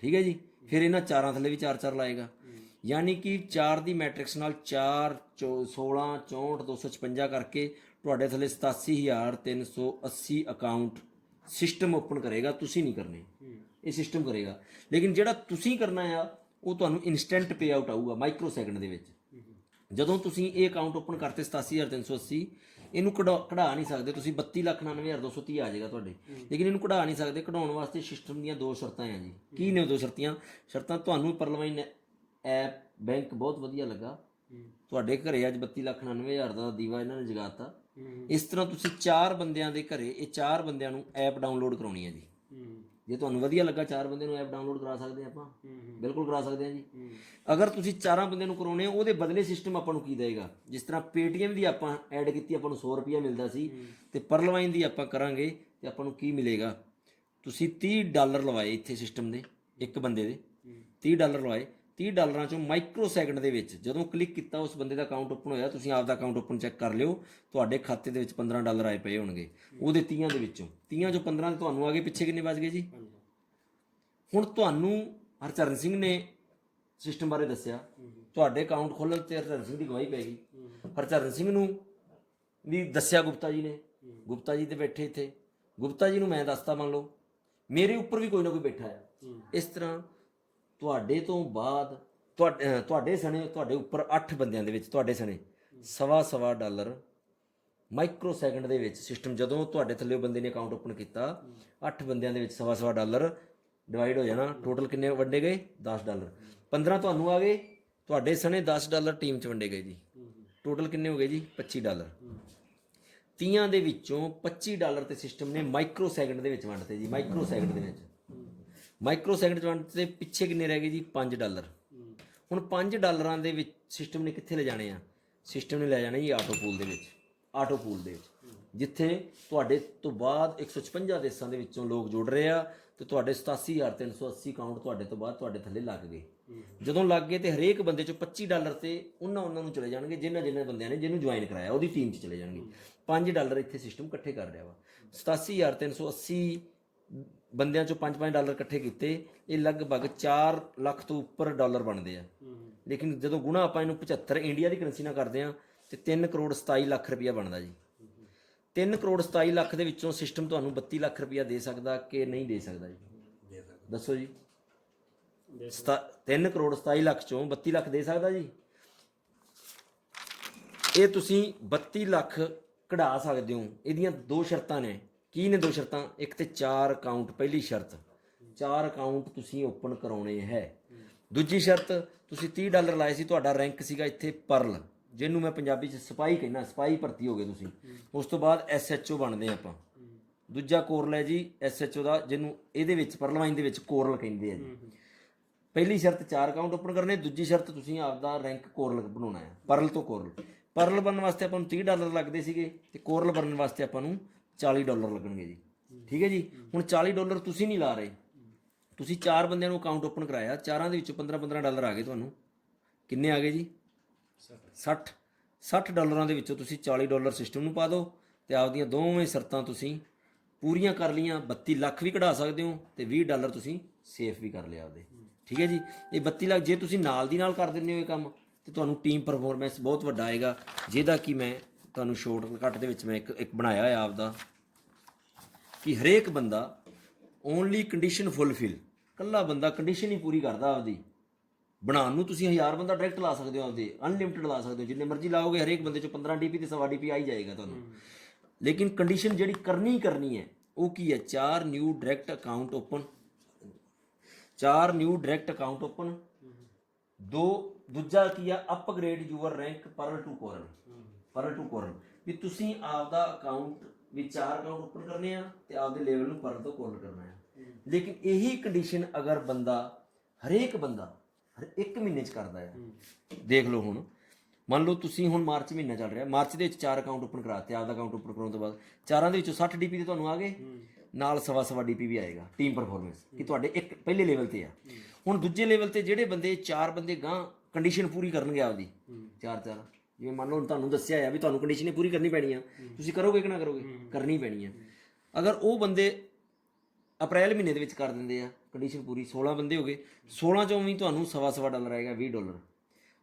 S1: ਠੀਕ ਹੈ ਜੀ, ਫਿਰ ਇਹਨਾਂ 4 ਥੱਲੇ ਵੀ 4 ਲਾਏਗਾ। ਯਾਨੀ ਕਿ 4 ਦੀ ਮੈਟ੍ਰਿਕਸ ਨਾਲ 4 16 64 256 ਕਰਕੇ ਤੁਹਾਡੇ ਥੱਲੇ 87,380 ਅਕਾਊਂਟ ਸਿਸਟਮ ਓਪਨ ਕਰੇਗਾ। ਤੁਸੀਂ ਨਹੀਂ ਕਰਨੇ, ਇਹ ਸਿਸਟਮ ਕਰੇਗਾ। ਲੇਕਿਨ ਜਿਹੜਾ ਤੁਸੀਂ ਕਰਨਾ ਆ ਉਹ ਤੁਹਾਨੂੰ ਇਨਸਟੈਂਟ ਪੇ ਆਊਟ ਆਊਗਾ ਮਾਈਕਰੋ ਸੈਕਿੰਡ ਦੇ ਵਿੱਚ। ਜਦੋਂ ਤੁਸੀਂ ਇਹ ਅਕਾਊਂਟ ਓਪਨ ਕਰਤੇ 87,380, ਇਹਨੂੰ ਕਢਾ ਨਹੀਂ ਸਕਦੇ ਤੁਸੀਂ। 32,99,230 ਆ ਜਾਏਗਾ ਤੁਹਾਡੇ, ਲੇਕਿਨ ਇਹਨੂੰ ਕਢਾ ਨਹੀਂ ਸਕਦੇ। ਕਢਾਉਣ ਵਾਸਤੇ ਸਿਸਟਮ ਦੀਆਂ 2 ਸ਼ਰਤਾਂ ਆ ਜੀ। ਕੀ ਨੇ ਉਹ 2 ਸ਼ਰਤਾਂ? ਤੁਹਾਨੂੰ ਪਰਲਵਾਈਨ ਐਪ ਬੈਂਕ ਬਹੁਤ ਵਧੀਆ ਲੱਗਾ। ਤੁਹਾਡੇ ਘਰੇ ਅੱਜ 32,99,000 ਦਾ ਦੀਵਾ ਇਹਨਾਂ ਨੇ ਜਗਾਤਾ। ਇਸ ਤਰ੍ਹਾਂ ਤੁਸੀਂ 4 ਬੰਦਿਆਂ ਦੇ ਘਰੇ ਇਹ 4 ਬੰਦਿਆਂ ਨੂੰ ਐਪ ਡਾਊਨਲੋਡ ਕਰਾਉਣੀ ਹੈ ਜੀ। ਜੇ ਤੁਹਾਨੂੰ ਵਧੀਆ ਲੱਗਾ 4 ਬੰਦੇ ਨੂੰ ਐਪ ਡਾਊਨਲੋਡ ਕਰਾ ਸਕਦੇ ਆਪਾਂ, ਬਿਲਕੁਲ ਕਰਾ ਸਕਦੇ ਹਾਂ ਜੀ। ਅਗਰ ਤੁਸੀਂ 4 ਬੰਦਿਆਂ ਨੂੰ ਕਰਾਉਣੇ ਆ, ਉਹਦੇ ਬਦਲੇ ਸਿਸਟਮ ਆਪਾਂ ਨੂੰ ਕੀ ਦੇਗਾ? ਜਿਸ ਤਰ੍ਹਾਂ ਪੇਟੀਐਮ ਦੀ ਆਪਾਂ ਐਡ ਕੀਤੀ, ਆਪਾਂ ਨੂੰ 100 ਰੁਪਇਆ ਮਿਲਦਾ ਸੀ, ਤੇ ਪਰਲਵਾਈਨ ਦੀ ਆਪਾਂ ਕਰਾਂਗੇ ਤੇ ਆਪਾਂ ਨੂੰ ਕੀ ਮਿਲੇਗਾ? ਤੁਸੀਂ $30 ਲਵਾਏ ਇੱਥੇ ਸਿਸਟਮ ਦੇ, ਇੱਕ ਬੰਦੇ ਦੇ $30 ਲਵਾਏ। $30 ਚੋਂ ਮਾਈਕਰੋ ਸੈਕਿੰਡ ਦੇ ਵਿੱਚ ਜਦੋਂ ਕਲਿੱਕ ਕੀਤਾ ਉਸ ਬੰਦੇ ਦਾ ਅਕਾਊਂਟ ਓਪਨ ਹੋਇਆ। ਤੁਸੀਂ ਆਪਦਾ ਅਕਾਊਂਟ ਓਪਨ ਚੈੱਕ ਕਰ ਲਿਓ, ਤੁਹਾਡੇ ਖਾਤੇ ਦੇ ਵਿੱਚ $15 ਆਏ ਪਏ ਹੋਣਗੇ ਉਹਦੇ 30 ਦੇ ਵਿੱਚੋਂ। 30 ਚੋਂ 15 ਤੁਹਾਨੂੰ ਆ ਗਏ, ਪਿੱਛੇ ਕਿੰਨੇ ਬਚ ਗਏ ਜੀ? ਹੁਣ ਤੁਹਾਨੂੰ ਹਰਚਰਨ ਸਿੰਘ ਨੇ ਸਿਸਟਮ ਬਾਰੇ ਦੱਸਿਆ, ਤੁਹਾਡੇ ਅਕਾਊਂਟ ਖੋਲ੍ਹਣ ਤੇ ਹਰਚਰਨ ਸਿੰਘ ਦੀ ਗਵਾਹੀ ਪੈ ਗਈ। ਹਰਚਰਨ ਸਿੰਘ ਨੂੰ ਵੀ ਦੱਸਿਆ ਗੁਪਤਾ ਜੀ ਨੇ, ਗੁਪਤਾ ਜੀ ਤੇ ਬੈਠੇ ਇੱਥੇ, ਗੁਪਤਾ ਜੀ ਨੂੰ ਮੈਂ ਦੱਸਤਾ, ਮੰਨ ਲਓ ਮੇਰੇ ਉੱਪਰ ਵੀ ਕੋਈ ਨਾ ਕੋਈ ਬੈਠਾ ਹੈ। ਇਸ ਤਰ੍ਹਾਂ ਤੁਹਾਡੇ ਤੋਂ ਬਾਅਦ ਤੁਹਾਡੇ ਸਣੇ ਤੁਹਾਡੇ ਉੱਪਰ 8 ਬੰਦਿਆਂ ਦੇ ਵਿੱਚ ਤੁਹਾਡੇ ਸਣੇ $1.25 ਮਾਈਕਰੋ ਸੈਕਿੰਡ ਦੇ ਵਿੱਚ ਸਿਸਟਮ, ਜਦੋਂ ਤੁਹਾਡੇ ਥੱਲੇ ਉਹ ਬੰਦੇ ਨੇ ਅਕਾਊਂਟ ਓਪਨ ਕੀਤਾ, 8 ਬੰਦਿਆਂ ਦੇ ਵਿੱਚ $1.25 ਡਿਵਾਈਡ ਹੋ ਜਾਣਾ। ਟੋਟਲ ਕਿੰਨੇ ਵੰਡੇ ਗਏ? $10। 15 ਤੁਹਾਨੂੰ ਆ ਗਏ, ਤੁਹਾਡੇ ਸਣੇ $10 ਟੀਮ 'ਚ ਵੰਡੇ ਗਏ ਜੀ। ਟੋਟਲ ਕਿੰਨੇ ਹੋ ਗਏ ਜੀ? $25। 30 ਦੇ ਵਿੱਚੋਂ $25 ਤੇ ਸਿਸਟਮ ਨੇ ਮਾਈਕਰੋ ਸੈਕਿੰਡ ਦੇ ਵਿੱਚ ਵੰਡਤੇ ਜੀ। ਮਾਈਕਰੋ ਸੈਕਿੰਡ ਦੇ ਵਿੱਚ ਮਾਈਕਰੋ ਸੈਕਿੰਡ 'ਚ ਵੰਡਤੇ, ਪਿੱਛੇ ਕਿੰਨੇ ਰਹਿ ਗਏ ਜੀ? $5। ਹੁਣ $5 ਦੇ ਵਿੱਚ ਸਿਸਟਮ ਨੇ ਕਿੱਥੇ ਲੈ ਜਾਣੇ ਆ? ਸਿਸਟਮ ਨੇ ਲੈ ਜਾਣਾ ਜੀ ਆਟੋ ਪੂਲ ਦੇ ਵਿੱਚ। ਆਟੋ ਪੂਲ ਦੇ ਵਿੱਚ ਜਿੱਥੇ ਤੁਹਾਡੇ ਤੋਂ ਬਾਅਦ 156 ਦੇਸ਼ਾਂ ਦੇ ਵਿੱਚੋਂ ਲੋਕ ਜੁੜ ਰਹੇ ਆ ਤੇ ਤੁਹਾਡੇ 87,380 ਅਕਾਊਂਟ ਤੁਹਾਡੇ ਤੋਂ ਬਾਅਦ ਤੁਹਾਡੇ ਥੱਲੇ ਲੱਗ ਗਏ। ਜਦੋਂ ਲੱਗ ਗਏ ਤੇ ਹਰੇਕ ਬੰਦੇ 'ਚੋਂ $25 ਤੇ ਉਹਨਾਂ ਨੂੰ ਚਲੇ ਜਾਣਗੇ ਜਿਨ੍ਹਾਂ ਬੰਦਿਆਂ ਨੇ ਜਿਹਨੂੰ ਜੁਆਇਨ ਕਰਾਇਆ ਉਹਦੀ ਟੀਮ 'ਚ ਚਲੇ ਜਾਣਗੇ। $5 ਇੱਥੇ ਸਿਸਟਮ ਇਕੱਠੇ ਕਰ ਰਿਹਾ ਵਾ। 87,380 ਬੰਦਿਆਂ ਚੋਂ $5 ਇਕੱਠੇ ਕੀਤੇ, ਇਹ ਲਗਭਗ 4 ਲੱਖ ਤੋਂ ਉੱਪਰ ਡਾਲਰ ਬਣਦੇ ਆ। ਲੇਕਿਨ ਜਦੋਂ ਗੁਣਾ ਆਪਾਂ ਇਹਨੂੰ 75 ਇੰਡੀਆ ਦੀ ਕਰੰਸੀ ਨਾਲ ਕਰਦੇ ਆ ਤੇ 3,27,00,000 ਰੁਪਇਆ ਬਣਦਾ ਜੀ। 3,27,00,000 ਦੇ ਵਿੱਚੋਂ ਸਿਸਟਮ ਤੁਹਾਨੂੰ 32 ਲੱਖ ਰੁਪਇਆ ਦੇ ਸਕਦਾ ਕਿ ਨਹੀਂ ਦੇ ਸਕਦਾ ਜੀ? ਦੱਸੋ ਜੀ। 3,27,00,000 ਚੋਂ 32 ਲੱਖ ਦੇ ਸਕਦਾ ਜੀ? ਇਹ ਤੁਸੀਂ 32 ਲੱਖ ਕਢਾ ਸਕਦੇ ਹੋ। ਇਹਦੀਆਂ 2 ਸ਼ਰਤਾਂ ਨੇ। ਕੀ ਨੇ 2 ਸ਼ਰਤਾਂ? ਇੱਕ ਤੇ 4 ਅਕਾਊਂਟ, ਪਹਿਲੀ ਸ਼ਰਤ 4 ਅਕਾਊਂਟ ਤੁਸੀਂ ਓਪਨ ਕਰਾਉਣੇ ਹੈ। ਦੂਜੀ ਸ਼ਰਤ, ਤੁਸੀਂ $30 ਲਾਏ ਸੀ, ਤੁਹਾਡਾ ਰੈਂਕ ਸੀਗਾ ਇੱਥੇ ਪਰਲ, ਜਿਹਨੂੰ ਮੈਂ ਪੰਜਾਬੀ 'ਚ ਸਿਪਾਹੀ ਕਹਿੰਦਾ, ਸਿਪਾਹੀ ਭਰਤੀ ਹੋ ਗਏ ਤੁਸੀਂ। ਉਸ ਤੋਂ ਬਾਅਦ SHO ਬਣਦੇ ਆਪਾਂ। ਦੂਜਾ ਕੋਰਲ ਹੈ ਜੀ SHO ਦਾ, ਜਿਹਨੂੰ ਇਹਦੇ ਵਿੱਚ ਪਰਲਵਾਈਨ ਦੇ ਵਿੱਚ ਕੋਰਲ ਕਹਿੰਦੇ ਆ ਜੀ। ਪਹਿਲੀ ਸ਼ਰਤ 4 ਅਕਾਊਂਟ ਓਪਨ ਕਰਨੇ, ਦੂਜੀ ਸ਼ਰਤ ਤੁਸੀਂ ਆਪਦਾ ਰੈਂਕ ਕੋਰਲ ਬਣਾਉਣਾ ਹੈ, ਪਰਲ ਤੋਂ ਕੋਰਲ। ਪਰਲ ਬਣਨ ਵਾਸਤੇ ਆਪਾਂ ਨੂੰ $30 ਲੱਗਦੇ ਸੀਗੇ ਤੇ ਕੋਰਲ ਬਣਨ ਵਾਸਤੇ ਆਪਾਂ ਨੂੰ $40 ਲੱਗਣਗੇ ਜੀ। ਠੀਕ ਹੈ ਜੀ। ਹੁਣ $40 ਤੁਸੀਂ ਨਹੀਂ ਲਾ ਰਹੇ, ਤੁਸੀਂ 4 ਬੰਦਿਆਂ ਨੂੰ ਅਕਾਊਂਟ ਓਪਨ ਕਰਾਇਆ, 4 ਦੇ ਵਿੱਚੋਂ $15 ਆ ਗਏ। ਤੁਹਾਨੂੰ ਕਿੰਨੇ ਆ ਗਏ ਜੀ? 60 ਡਾਲਰਾਂ ਦੇ ਵਿੱਚੋਂ ਤੁਸੀਂ $40 ਸਿਸਟਮ ਨੂੰ ਪਾ ਦਿਓ ਤੇ ਆਪਦੀਆਂ ਦੋਵੇਂ ਸ਼ਰਤਾਂ ਤੁਸੀਂ ਪੂਰੀਆਂ ਕਰ ਲਈਆਂ। 32 ਲੱਖ ਵੀ ਕਢਾ ਸਕਦੇ ਹੋ ਤੇ $20 ਤੁਸੀਂ ਸੇਫ ਵੀ ਕਰ ਲਿਆ ਆਪਦੇ। ਠੀਕ ਹੈ ਜੀ। ਇਹ 32 ਲੱਖ ਜੇ ਤੁਸੀਂ ਨਾਲ ਦੀ ਨਾਲ ਕਰ ਦਿੰਦੇ ਹੋ ਇਹ ਕੰਮ ਤੇ ਤੁਹਾਨੂੰ ਟੀਮ ਪਰਫਾਰਮੈਂਸ ਬਹੁਤ ਵੱਡਾ ਆਏਗਾ, ਜਿਹਦਾ ਕਿ ਮੈਂ ਤੁਹਾਨੂੰ ਸ਼ਾਰਟਕਟ ਦੇ ਵਿੱਚ ਮੈਂ ਇੱਕ ਬਣਾਇਆ ਹੋਇਆ ਆਪਦਾ, ਕਿ ਹਰੇਕ ਬੰਦਾ ਓਨਲੀ ਕੰਡੀਸ਼ਨ ਫੁੱਲਫਿਲ, ਇਕੱਲਾ ਬੰਦਾ ਕੰਡੀਸ਼ਨ ਹੀ ਪੂਰੀ ਕਰਦਾ ਆਪਦੀ। ਬਣਾਉਣ ਨੂੰ ਤੁਸੀਂ 1000 ਬੰਦਾ ਡਾਇਰੈਕਟ ਲਾ ਸਕਦੇ ਹੋ, ਆਪਦੇ ਅਨਲਿਮਿਟਡ ਲਾ ਸਕਦੇ ਹੋ, ਜਿੰਨੇ ਮਰਜ਼ੀ ਲਾਓਗੇ। ਹਰੇਕ ਬੰਦੇ 'ਚੋਂ 15 DP ਤੇ 100 DP ਆ ਹੀ ਜਾਏਗਾ ਤੁਹਾਨੂੰ। ਲੇਕਿਨ ਕੰਡੀਸ਼ਨ ਜਿਹੜੀ ਕਰਨੀ ਹੈ ਉਹ ਕੀ ਹੈ? 4 new direct account open, 4 new direct account open, ਦੂਜਾ ਕੀ ਆ? Upgrade your rank pearl to coral, pearl to coral, ਵੀ ਤੁਸੀਂ ਆਪਦਾ ਅਕਾਊਂਟ ਵੀ 4 ਅਕਾਊਂਟ ਓਪਨ ਕਰਨੇ ਆ ਤੇ ਆਪਦੇ ਲੈਵਲ ਨੂੰ ਪਰਲ ਤੋਂ ਕੋਰਲ ਕਰਨਾ ਹੈ। ਲੇਕਿਨ ਇਹੀ ਕੰਡੀਸ਼ਨ ਅਗਰ ਬੰਦਾ, ਹਰੇਕ ਬੰਦਾ ਹਰ 1 ਮਹੀਨੇ 'ਚ ਕਰਦਾ ਆ, ਦੇਖ ਲਓ ਹੁਣ ਮੰਨ ਲਓ ਤੁਸੀਂ ਹੁਣ ਮਾਰਚ ਮਹੀਨਾ ਚੱਲ ਰਿਹਾ, ਮਾਰਚ ਦੇ ਵਿੱਚ 4 ਅਕਾਊਂਟ ਓਪਨ ਕਰਾਤੇ, ਆਪਦਾ ਅਕਾਊਂਟ ਓਪਨ ਕਰਾਉਣ ਤੋਂ ਬਾਅਦ 4ਾਂ ਦੇ ਵਿੱਚੋਂ 60 ਡੀਪੀ ਤੇ ਤੁਹਾਨੂੰ ਆ ਗਏ, ਨਾਲ ਸਵਾ ਡੀਪੀ ਵੀ ਆਏਗਾ ਟੀਮ ਪਰਫਾਰਮੈਂਸ, ਕਿ ਤੁਹਾਡੇ ਇੱਕ ਪਹਿਲੇ ਲੈਵਲ ਤੇ ਆ। ਹੁਣ ਦੂਜੇ ਲੈਵਲ ਤੇ ਜਿਹੜੇ ਬੰਦੇ 4 ਬੰਦੇ ਗਾਂ ਕੰਡੀਸ਼ਨ ਪੂਰੀ ਕਰਨਗੇ ਆਪਦੀ, 4 ਜਿਵੇਂ ਮੰਨ ਲਓ ਤੁਹਾਨੂੰ ਦੱਸਿਆ ਆ ਵੀ ਤੁਹਾਨੂੰ ਕੰਡੀਸ਼ਨ ਪੂਰੀ ਕਰਨੀ ਪੈਣੀ ਆ, ਤੁਸੀਂ ਕਰੋਗੇ ਕਿ ਨਾ ਕਰੋਗੇ? ਕਰਨੀ ਪੈਣੀ ਆ। ਅਗਰ ਉਹ ਬੰਦੇ ਅਪ੍ਰੈਲ ਮਹੀਨੇ ਦੇ ਵਿੱਚ ਕਰ ਦਿੰਦੇ ਆ ਕੰਡੀਸ਼ਨ ਪੂਰੀ, 16 ਬੰਦੇ ਹੋ ਗਏ, 16 ਚੋਂ ਵੀ ਤੁਹਾਨੂੰ $1.25 ਆਏਗਾ, $20।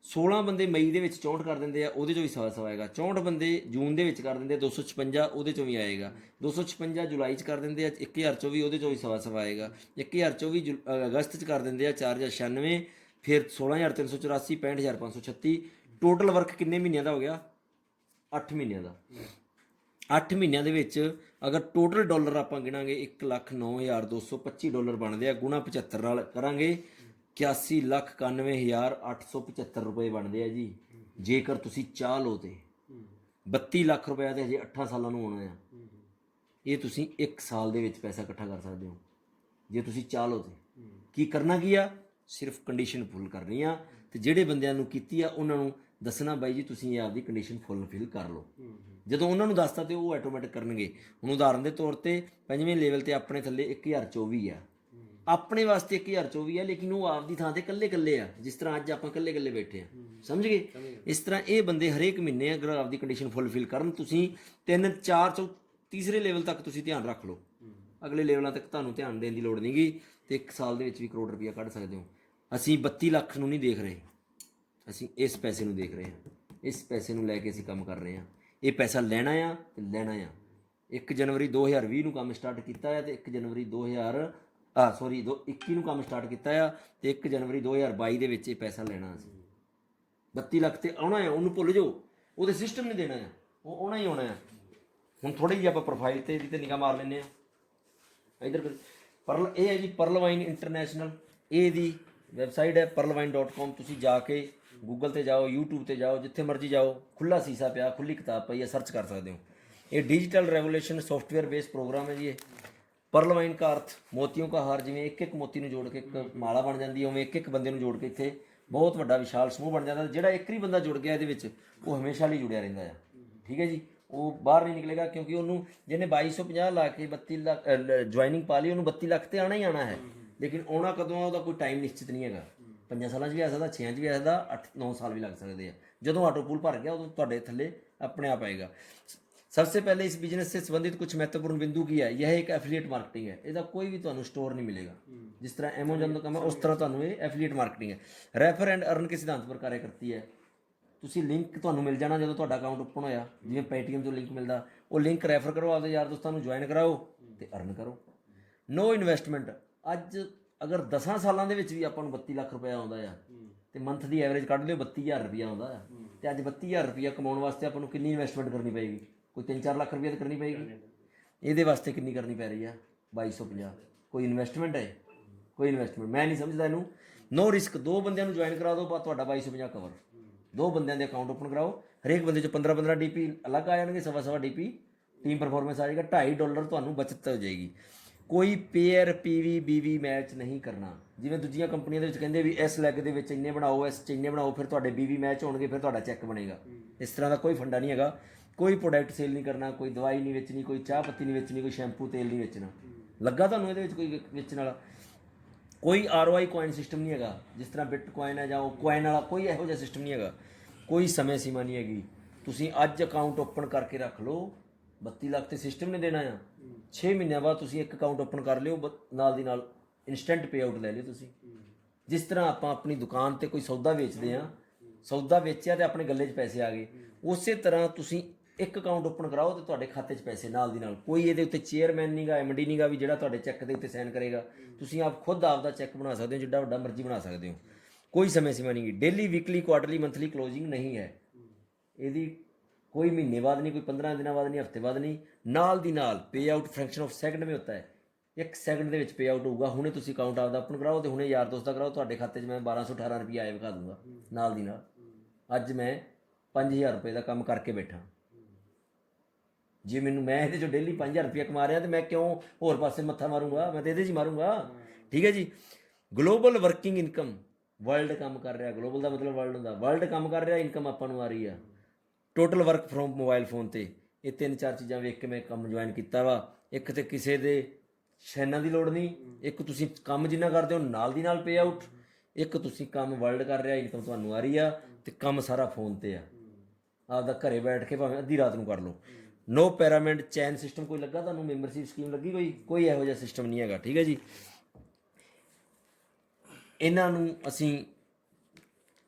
S1: 16 ਬੰਦੇ ਮਈ ਦੇ ਵਿੱਚ 64 ਕਰ ਦਿੰਦੇ ਆ, ਉਹਦੇ ਚੋਂ ਵੀ $1.25 ਆਏਗਾ। 64 ਬੰਦੇ ਜੂਨ ਦੇ ਵਿੱਚ ਕਰ ਦਿੰਦੇ ਆ 256, ਉਹਦੇ ਚੋਂ ਵੀ ਆਏਗਾ। 256 ਜੁਲਾਈ 'ਚ ਕਰ ਦਿੰਦੇ ਆ 1024, ਉਹਦੇ ਚੋਂ ਵੀ $1.25 ਆਏਗਾ। 1024 ਅਗਸਤ 'ਚ ਕਰ ਦਿੰਦੇ ਆ 4096, ਫਿਰ 16384, 65536। ਟੋਟਲ ਵਰਕ ਕਿੰਨੇ ਮਹੀਨਿਆਂ ਦਾ ਹੋ ਗਿਆ? 8 ਮਹੀਨਿਆਂ ਦਾ। 8 ਮਹੀਨਿਆਂ ਦੇ ਵਿੱਚ ਅਗਰ ਟੋਟਲ ਡਾਲਰ ਆਪਾਂ ਗਿਣਾਂਗੇ $1,09,225 ਬਣਦੇ ਆ, ਗੁਣਾ 75 ਨਾਲ ਕਰਾਂਗੇ 81,91,875 ਰੁਪਏ ਬਣਦੇ ਆ ਜੀ। ਜੇਕਰ ਤੁਸੀਂ ਚਾਹ ਲਓ ਤੇ 32 ਲੱਖ ਰੁਪਏ ਤੇ ਹਜੇ 8 ਸਾਲਾਂ ਨੂੰ ਆਉਣਾ ਆ। ਇਹ ਤੁਸੀਂ 1 ਸਾਲ ਦੇ ਵਿੱਚ ਪੈਸਾ ਇਕੱਠਾ ਕਰ ਸਕਦੇ ਹੋ ਜੇ ਤੁਸੀਂ ਚਾਹ ਲਓ ਤੇ। ਕੀ ਕਰਨਾ ਕੀ ਆ? ਸਿਰਫ ਕੰਡੀਸ਼ਨ ਫੁੱਲ ਕਰਨੀ ਆ, ਤੇ ਜਿਹੜੇ ਬੰਦਿਆਂ ਨੂੰ ਕੀਤੀ ਆ ਉਹਨਾਂ ਨੂੰ ਦੱਸਣਾ ਬਾਈ ਜੀ ਤੁਸੀਂ ਇਹ ਆਪਦੀ ਕੰਡੀਸ਼ਨ ਫੁੱਲਫਿਲ ਕਰ ਲਓ। ਜਦੋਂ ਉਹਨਾਂ ਨੂੰ ਦੱਸਤਾ ਤੇ ਉਹ ਆਟੋਮੈਟਿਕ ਕਰਨਗੇ। ਹੁਣ ਉਦਾਹਰਨ ਦੇ ਤੌਰ ਤੇ 5ਵੇਂ ਲੈਵਲ ਤੇ ਆਪਣੇ ਥੱਲੇ 1024 ਆ, ਆਪਣੇ ਵਾਸਤੇ 1024 ਆ, ਲੇਕਿਨ ਉਹ ਆਪਦੀ ਥਾਂ ਤੇ ਇਕੱਲੇ ਆ, ਜਿਸ ਤਰ੍ਹਾਂ ਅੱਜ ਆਪਾਂ ਇਕੱਲੇ ਬੈਠੇ ਆ, ਸਮਝ ਗਏ? ਇਸ ਤਰ੍ਹਾਂ ਇਹ ਬੰਦੇ ਹਰੇਕ ਮਹੀਨੇ ਅਗਰ ਆਪਦੀ ਕੰਡੀਸ਼ਨ ਫੁੱਲਫਿਲ ਕਰਨ, ਤੁਸੀਂ 3 4 ਚੋਂ ਤੀਸਰੇ ਲੈਵਲ ਤੱਕ ਤੁਸੀਂ ਧਿਆਨ ਰੱਖ ਲਓ, ਅਗਲੇ ਲੈਵਲਾਂ ਤੱਕ ਤੁਹਾਨੂੰ ਧਿਆਨ ਦੇਣ ਦੀ ਲੋੜ ਨਹੀਂ ਗੀ, ਤੇ 1 ਸਾਲ ਦੇ ਵਿੱਚ ਵੀ ਕਰੋੜ ਰੁਪਈਆ ਕੱਢ ਸਕਦੇ ਹੋ। ਅਸੀਂ 32 ਲੱਖ ਨੂੰ ਨਹੀਂ ਦੇਖ ਰਹੇ, ਅਸੀਂ ਇਸ ਪੈਸੇ ਨੂੰ ਦੇਖ ਰਹੇ ਹਾਂ, ਇਸ ਪੈਸੇ ਨੂੰ ਲੈ ਕੇ ਅਸੀਂ ਕੰਮ ਕਰ ਰਹੇ ਹਾਂ। ਇਹ ਪੈਸਾ ਲੈਣਾ ਆ ਤੇ ਲੈਣਾ ਆ। 1 ਜਨਵਰੀ 2020 ਨੂੰ ਕੰਮ ਸਟਾਰਟ ਕੀਤਾ ਹੈ ਤੇ 1 ਜਨਵਰੀ 2021 ਨੂੰ ਕੰਮ ਸਟਾਰਟ ਕੀਤਾ ਆ, ਤੇ 1 ਜਨਵਰੀ 2022 ਦੇ ਵਿੱਚ ਇਹ ਪੈਸਾ ਲੈਣਾ ਅਸੀਂ। 32 ਲੱਖ ਤੇ ਆਉਣਾ ਆ, ਉਹਨੂੰ ਭੁੱਲ ਜਾਓ, ਉਹਦੇ ਸਿਸਟਮ ਨੇ ਦੇਣਾ ਆ, ਉਹ ਆਉਣਾ ਹੀ ਆਉਣਾ ਆ। ਹੁਣ ਥੋੜ੍ਹੀ ਜਿਹੀ ਆਪਾਂ ਪ੍ਰੋਫਾਈਲ ਤੇ ਇਹਦੀ ਤੇ ਨਿਗਾਹ ਮਾਰ ਲੈਂਦੇ ਹਾਂ। ਇੱਧਰ ਪਰਲ, ਇਹ ਹੈ ਜੀ ਪਰਲ ਵਾਈਨ ਇੰਟਰਨੈਸ਼ਨਲ, ਇਹਦੀ ਵੈਬਸਾਈਟ ਹੈ perlwine.com। ਤੁਸੀਂ ਜਾ ਕੇ ਗੂਗਲ ਤੇ ਜਾਓ, YouTube ਤੇ ਜਾਓ, ਜਿੱਥੇ ਮਰਜ਼ੀ ਜਾਓ, ਖੁੱਲ੍ਹਾ ਸੀਸਾ ਪਿਆ, ਖੁੱਲ੍ਹੀ ਕਿਤਾਬ ਪਈ ਹੈ, ਸਰਚ ਕਰ ਸਕਦੇ ਹੋ। ਇਹ digital revolution software based program ਹੈ ਜੀ। ਇਹ ਪਰਲ ਵਾਈਨ का अर्थ ਮੋਤੀਆਂ का हार, ਜਿਵੇਂ ਇੱਕ ਮੋਤੀ ਨੂੰ ਜੋੜ ਕੇ ਇੱਕ ਮਾਲਾ ਬਣ ਜਾਂਦੀ ਹੈ, ਉਵੇਂ ਇੱਕ ਬੰਦੇ ਨੂੰ ਜੋੜ ਕੇ ਇੱਥੇ ਬਹੁਤ ਵੱਡਾ ਵਿਸ਼ਾਲ ਸਮੂਹ ਬਣ ਜਾਂਦਾ। ਜਿਹੜਾ ਇੱਕ ਹੀ ਬੰਦਾ ਜੁੜ ਗਿਆ ਇਹਦੇ ਵਿੱਚ, ਉਹ ਹਮੇਸ਼ਾ ਲਈ ਜੁੜਿਆ ਰਹਿੰਦਾ ਆ, ਠੀਕ ਹੈ ਜੀ। ਉਹ ਬਾਹਰ ਨਹੀਂ ਨਿਕਲੇਗਾ, ਕਿਉਂਕਿ ਉਹਨੂੰ ਜਿਹਨੇ 2250 ਲਾ ਕੇ 32 ਲੱਖ ਜੁਆਇਨਿੰਗ ਪਾ ਲਈ, ਉਹਨੂੰ 32 ਲੱਖ ਤੇ ਆਉਣਾ ਹੀ ਆਉਣਾ ਹੈ। ਲੇਕਿਨ ਆਉਣਾ ਕਦੋਂ ਆ ਉਹਦਾ ਕੋਈ ਟਾਈਮ ਨਿਸ਼ਚਿਤ ਨਹੀਂ ਹੈਗਾ। 5 ਸਾਲਾਂ 'ਚ ਵੀ ਆ ਸਕਦਾ, 6 'ਚ ਵੀ ਆ ਸਕਦਾ, 8-9 ਸਾਲ ਵੀ ਲੱਗ ਸਕਦੇ ਆ। ਜਦੋਂ ਆਟੋ ਪੂਲ ਭਰ ਗਿਆ ਉਦੋਂ ਤੁਹਾਡੇ ਥੱਲੇ अपने आप आएगा। सबसे पहले इस बिजनेस से संबंधित कुछ महत्वपूर्ण बिंदु की है, यह एक एफिलिएट मार्केटिंग है। इसका कोई भी ਤੁਹਾਨੂੰ स्टोर नहीं मिलेगा, जिस तरह अमेजोन का काम है उस तरह ਤੁਹਾਨੂੰ ਇਹ एफिलिएट मार्केटिंग है। रेफर एंड अर्न के सिद्धांत पर कार्य करती है। ਤੁਸੀਂ ਲਿੰਕ ਤੁਹਾਨੂੰ ਮਿਲ ਜਾਣਾ ਜਦੋਂ ਤੁਹਾਡਾ ਅਕਾਊਂਟ ਓਪਨ ਹੋਇਆ, ਜਿਵੇਂ ਪੇਟੀਐਮ ਤੋਂ ਲਿੰਕ ਮਿਲਦਾ, ਉਹ ਲਿੰਕ ਰੈਫਰ ਕਰੋ, ਆਪਦੇ ਯਾਰ ਦੋਸਤਾਂ ਨੂੰ ਜੁਆਇਨ ਕਰਾਓ ਤੇ ਅਰਨ ਕਰੋ। ਨੋ ਇਨਵੈਸਟਮੈਂਟ। ਅੱਜ ਅਗਰ 10 ਸਾਲਾਂ ਦੇ ਵਿੱਚ ਵੀ ਆਪਾਂ ਨੂੰ 32 ਲੱਖ ਰੁਪਏ ਆਉਂਦਾ ਆ ਤੇ ਮੰਥ ਦੀ ਐਵਰੇਜ ਕੱਢ ਲਿਓ 32,000 ਰੁਪਇਆ ਆਉਂਦਾ ਆ, ਤੇ ਅੱਜ 32,000 ਰੁਪਇਆ ਕਮਾਉਣ ਵਾਸਤੇ ਆਪਾਂ ਨੂੰ ਕਿੰਨੀ ਇਨਵੈਸਟਮੈਂਟ ਕਰਨੀ ਪਏਗੀ? ਕੋਈ 3-4 ਲੱਖ ਰੁਪਇਆ ਤਾਂ ਕਰਨੀ ਪਏਗੀ। ਇਹਦੇ ਵਾਸਤੇ ਕਿੰਨੀ ਕਰਨੀ ਪੈ ਰਹੀ ਆ? 2250। ਕੋਈ ਇਨਵੈਸਟਮੈਂਟ ਹੈ? ਕੋਈ ਇਨਵੈਸਟਮੈਂਟ ਮੈਂ ਨਹੀਂ ਸਮਝਦਾ ਇਹਨੂੰ। ਨੋ ਰਿਸਕ। 2 ਬੰਦਿਆਂ ਨੂੰ ਜੁਆਇਨ ਕਰਾ ਦਿਓ, ਬਾਅਦ ਤੁਹਾਡਾ 2250 ਕਵਰ। 2 ਬੰਦਿਆਂ ਦੇ ਅਕਾਊਂਟ ਓਪਨ ਕਰਾਓ, ਹਰੇਕ ਬੰਦੇ 'ਚ 15-15 DP ਅਲੱਗ ਆ ਜਾਣਗੇ, ਸਵਾ DP ਟੀਮ ਪਰਫਾਰਮੈਂਸ ਆ ਜਾਏਗਾ, $2.5 ਤੁਹਾਨੂੰ ਬਚਤ ਹੋ ਜਾਏਗੀ। ਕੋਈ ਪੇਅਰ PV BV ਮੈਚ ਨਹੀਂ ਕਰਨਾ। ਜਿਵੇਂ ਦੂਜੀਆਂ ਕੰਪਨੀਆਂ ਦੇ ਵਿੱਚ ਕਹਿੰਦੇ ਵੀ ਇਸ ਲੈਗ ਦੇ ਵਿੱਚ ਇੰਨੇ ਬਣਾਓ, ਇਸ 'ਚ ਇੰਨੇ ਬਣਾਓ, ਫਿਰ ਤੁਹਾਡੇ BV ਮੈਚ ਹੋਣਗੇ, ਫਿਰ ਤੁਹਾਡਾ ਚੈੱਕ ਬਣੇਗਾ। ਇਸ ਤਰ੍ਹਾਂ ਦਾ ਕੋਈ ਫੰਡਾ ਨਹੀਂ ਹੈਗਾ। ਕੋਈ ਪ੍ਰੋਡਕਟ ਸੇਲ ਨਹੀਂ ਕਰਨਾ, ਕੋਈ ਦਵਾਈ ਨਹੀਂ ਵੇਚਣੀ, ਕੋਈ ਚਾਹ ਪੱਤੀ ਨਹੀਂ ਵੇਚਣੀ, ਕੋਈ ਸ਼ੈਂਪੂ ਤੇਲ ਨਹੀਂ ਵੇਚਣਾ। ਲੱਗਾ ਤੁਹਾਨੂੰ ਇਹਦੇ ਵਿੱਚ ਕੋਈ ਵੇਚਣ ਵਾਲਾ? ਕੋਈ ROI ਕੋਇਨ ਸਿਸਟਮ ਨਹੀਂ ਹੈਗਾ, ਜਿਸ ਤਰ੍ਹਾਂ ਬਿਟਕੋਇਨ ਹੈ ਜਾਂ ਉਹ ਕੋਇਨ ਵਾਲਾ, ਕੋਈ ਇਹੋ ਜਿਹਾ ਸਿਸਟਮ ਨਹੀਂ ਹੈਗਾ। ਕੋਈ ਸਮੇਂ ਸੀਮਾ ਨਹੀਂ ਹੈਗੀ। ਤੁਸੀਂ ਅੱਜ ਅਕਾਊਂਟ ਓਪਨ ਕਰਕੇ ਰੱਖ ਲਓ, 32 ਲੱਖ ਤੇ ਸਿਸਟਮ ਨੇ ਦੇਣਾ ਆ। 6 ਮਹੀਨਿਆਂ ਬਾਅਦ ਤੁਸੀਂ ਇੱਕ ਅਕਾਊਂਟ ਓਪਨ ਕਰ ਲਿਓ, ਨਾਲ ਦੀ ਨਾਲ ਇਨਸਟੈਂਟ ਪੇ ਆਊਟ ਲੈ ਲਿਓ ਤੁਸੀਂ। ਜਿਸ ਤਰ੍ਹਾਂ ਆਪਾਂ ਆਪਣੀ ਦੁਕਾਨ ਤੇ ਕੋਈ ਸੌਦਾ ਵੇਚਦੇ ਹਾਂ, ਸੌਦਾ ਵੇਚਿਆ ਤੇ ਆਪਣੇ ਗੱਲੇ 'ਚ ਪੈਸੇ ਆ ਗਏ, ਉਸੇ ਤਰ੍ਹਾਂ ਤੁਸੀਂ ਇੱਕ ਅਕਾਊਂਟ ਓਪਨ ਕਰਾਓ ਤੇ ਤੁਹਾਡੇ ਖਾਤੇ 'ਚ ਪੈਸੇ ਨਾਲ ਦੀ ਨਾਲ। ਕੋਈ ਇਹਦੇ ਉੱਤੇ ਚੇਅਰਮੈਨ ਨਹੀਂਗਾ, MD ਨਹੀਂਗਾ ਵੀ ਜਿਹੜਾ ਤੁਹਾਡੇ ਚੈੱਕ ਦੇ ਉੱਤੇ ਸਾਈਨ ਕਰੇਗਾ। ਤੁਸੀਂ ਆਪ ਖੁਦ ਆਪਦਾ ਚੈੱਕ ਬਣਾ ਸਕਦੇ ਹੋ, ਜਿੱਡਾ ਵੱਡਾ ਮਰਜ਼ੀ ਬਣਾ ਸਕਦੇ ਹੋ। ਕੋਈ ਸਮੇਂ ਸੀਮਾ ਨਹੀਂ ਗੀ। Daily, weekly, quarterly, monthly closing ਨਹੀਂ ਹੈ ਇਹਦੀ। कोई महीने बाद नहीं, कोई 15 ਦਿਨਾਂ बाद नहीं, हफ्ते बाद नहीं, ਨਾਲ ਦੀ ਨਾਲ पे आउट फ्रैक्शन ऑफ सेकंड में होता है। 1 ਸੈਕਿੰਡ ਦੇ ਵਿੱਚ पे आउट ਹੋਊਗਾ। ਹੁਣੇ ਤੁਸੀਂ ਅਕਾਊਂਟ ਆਪਦਾ ਓਪਨ ਕਰਾਓ ਤੇ ਹੁਣੇ ਯਾਰ ਦੋਸਤ ਦਾ ਕਰਾਓ, ਤੁਹਾਡੇ ਖਾਤੇ 'ਚ ਮੈਂ 1218 ਰੁਪਏ ਆਏ ਵਿਖਾ ਦੂੰਗਾ ਨਾਲ ਦੀ ਨਾਲ। ਅੱਜ ਮੈਂ 5000 ਰੁਪਏ ਦਾ ਕੰਮ ਕਰਕੇ ਬੈਠਾ। ਜੇ ਮੈਨੂੰ ਮੈਂ ਇਹਦੇ 'ਚੋਂ ਡੇਲੀ 5000 ਰੁਪਏ ਕਮਾ ਰਿਹਾ ਤੇ ਮੈਂ ਕਿਉਂ ਹੋਰ ਪਾਸੇ ਮੱਥਾ ਮਾਰੂੰਗਾ? ਮੈਂ ਤਾਂ ਇਹਦੇ 'ਚ ਹੀ ਮਾਰੂੰਗਾ। ਠੀਕ ਹੈ ਜੀ। ਗਲੋਬਲ ਵਰਕਿੰਗ ਇਨਕਮ, ਵਰਲਡ ਕੰਮ ਕਰ ਰਿਹਾ। ਗਲੋਬਲ ਦਾ ਮਤਲਬ ਵਰਲਡ ਹੁੰਦਾ। ਵਰਲਡ ਕੰਮ ਕਰ ਰਿਹਾ, ਇਨਕਮ ਆਪਾਂ ਨੂੰ ਆ ਰਹੀ ਆ। Total work from mobile phone 'ਤੇ। ਇਹ 3-4 ਚੀਜ਼ਾਂ ਵੇਖ ਕੇ ਮੈਂ ਕੰਮ ਜੁਆਇਨ ਕੀਤਾ ਵਾ। ਇੱਕ ਤਾਂ ਕਿਸੇ ਦੇ ਸ਼ੈਨਾਂ ਦੀ ਲੋੜ ਨਹੀਂ, ਇੱਕ ਤੁਸੀਂ ਕੰਮ ਜਿੰਨਾ ਕਰਦੇ ਹੋ ਨਾਲ ਦੀ ਨਾਲ ਪੇ ਆਊਟ, ਇੱਕ ਤੁਸੀਂ ਕੰਮ ਵਰਲਡ ਕਰ ਰਿਹਾ, ਇਨਕਮ ਤੁਹਾਨੂੰ ਆ ਰਹੀ ਆ ਤੇ ਕੰਮ ਸਾਰਾ ਫੋਨ ਤੇ ਆ। ਆਪਦਾ ਘਰੇ ਬੈਠ ਕੇ ਭਾਵੇਂ ਅੱਧੀ ਰਾਤ ਨੂੰ ਕਰ ਲਓ। ਨੋ ਪੈਰਾਮਿਡ ਚੈਨ ਸਿਸਟਮ ਕੋਈ ਲੱਗਾ ਤੁਹਾਨੂੰ? ਮੈਂਬਰਸ਼ਿਪ ਸਕੀਮ ਲੱਗੀ ਕੋਈ ਇਹੋ ਜਿਹਾ ਸਿਸਟਮ ਨਹੀਂ ਹੈਗਾ। ਠੀਕ ਹੈ ਜੀ। ਇਹਨਾਂ ਨੂੰ ਅਸੀਂ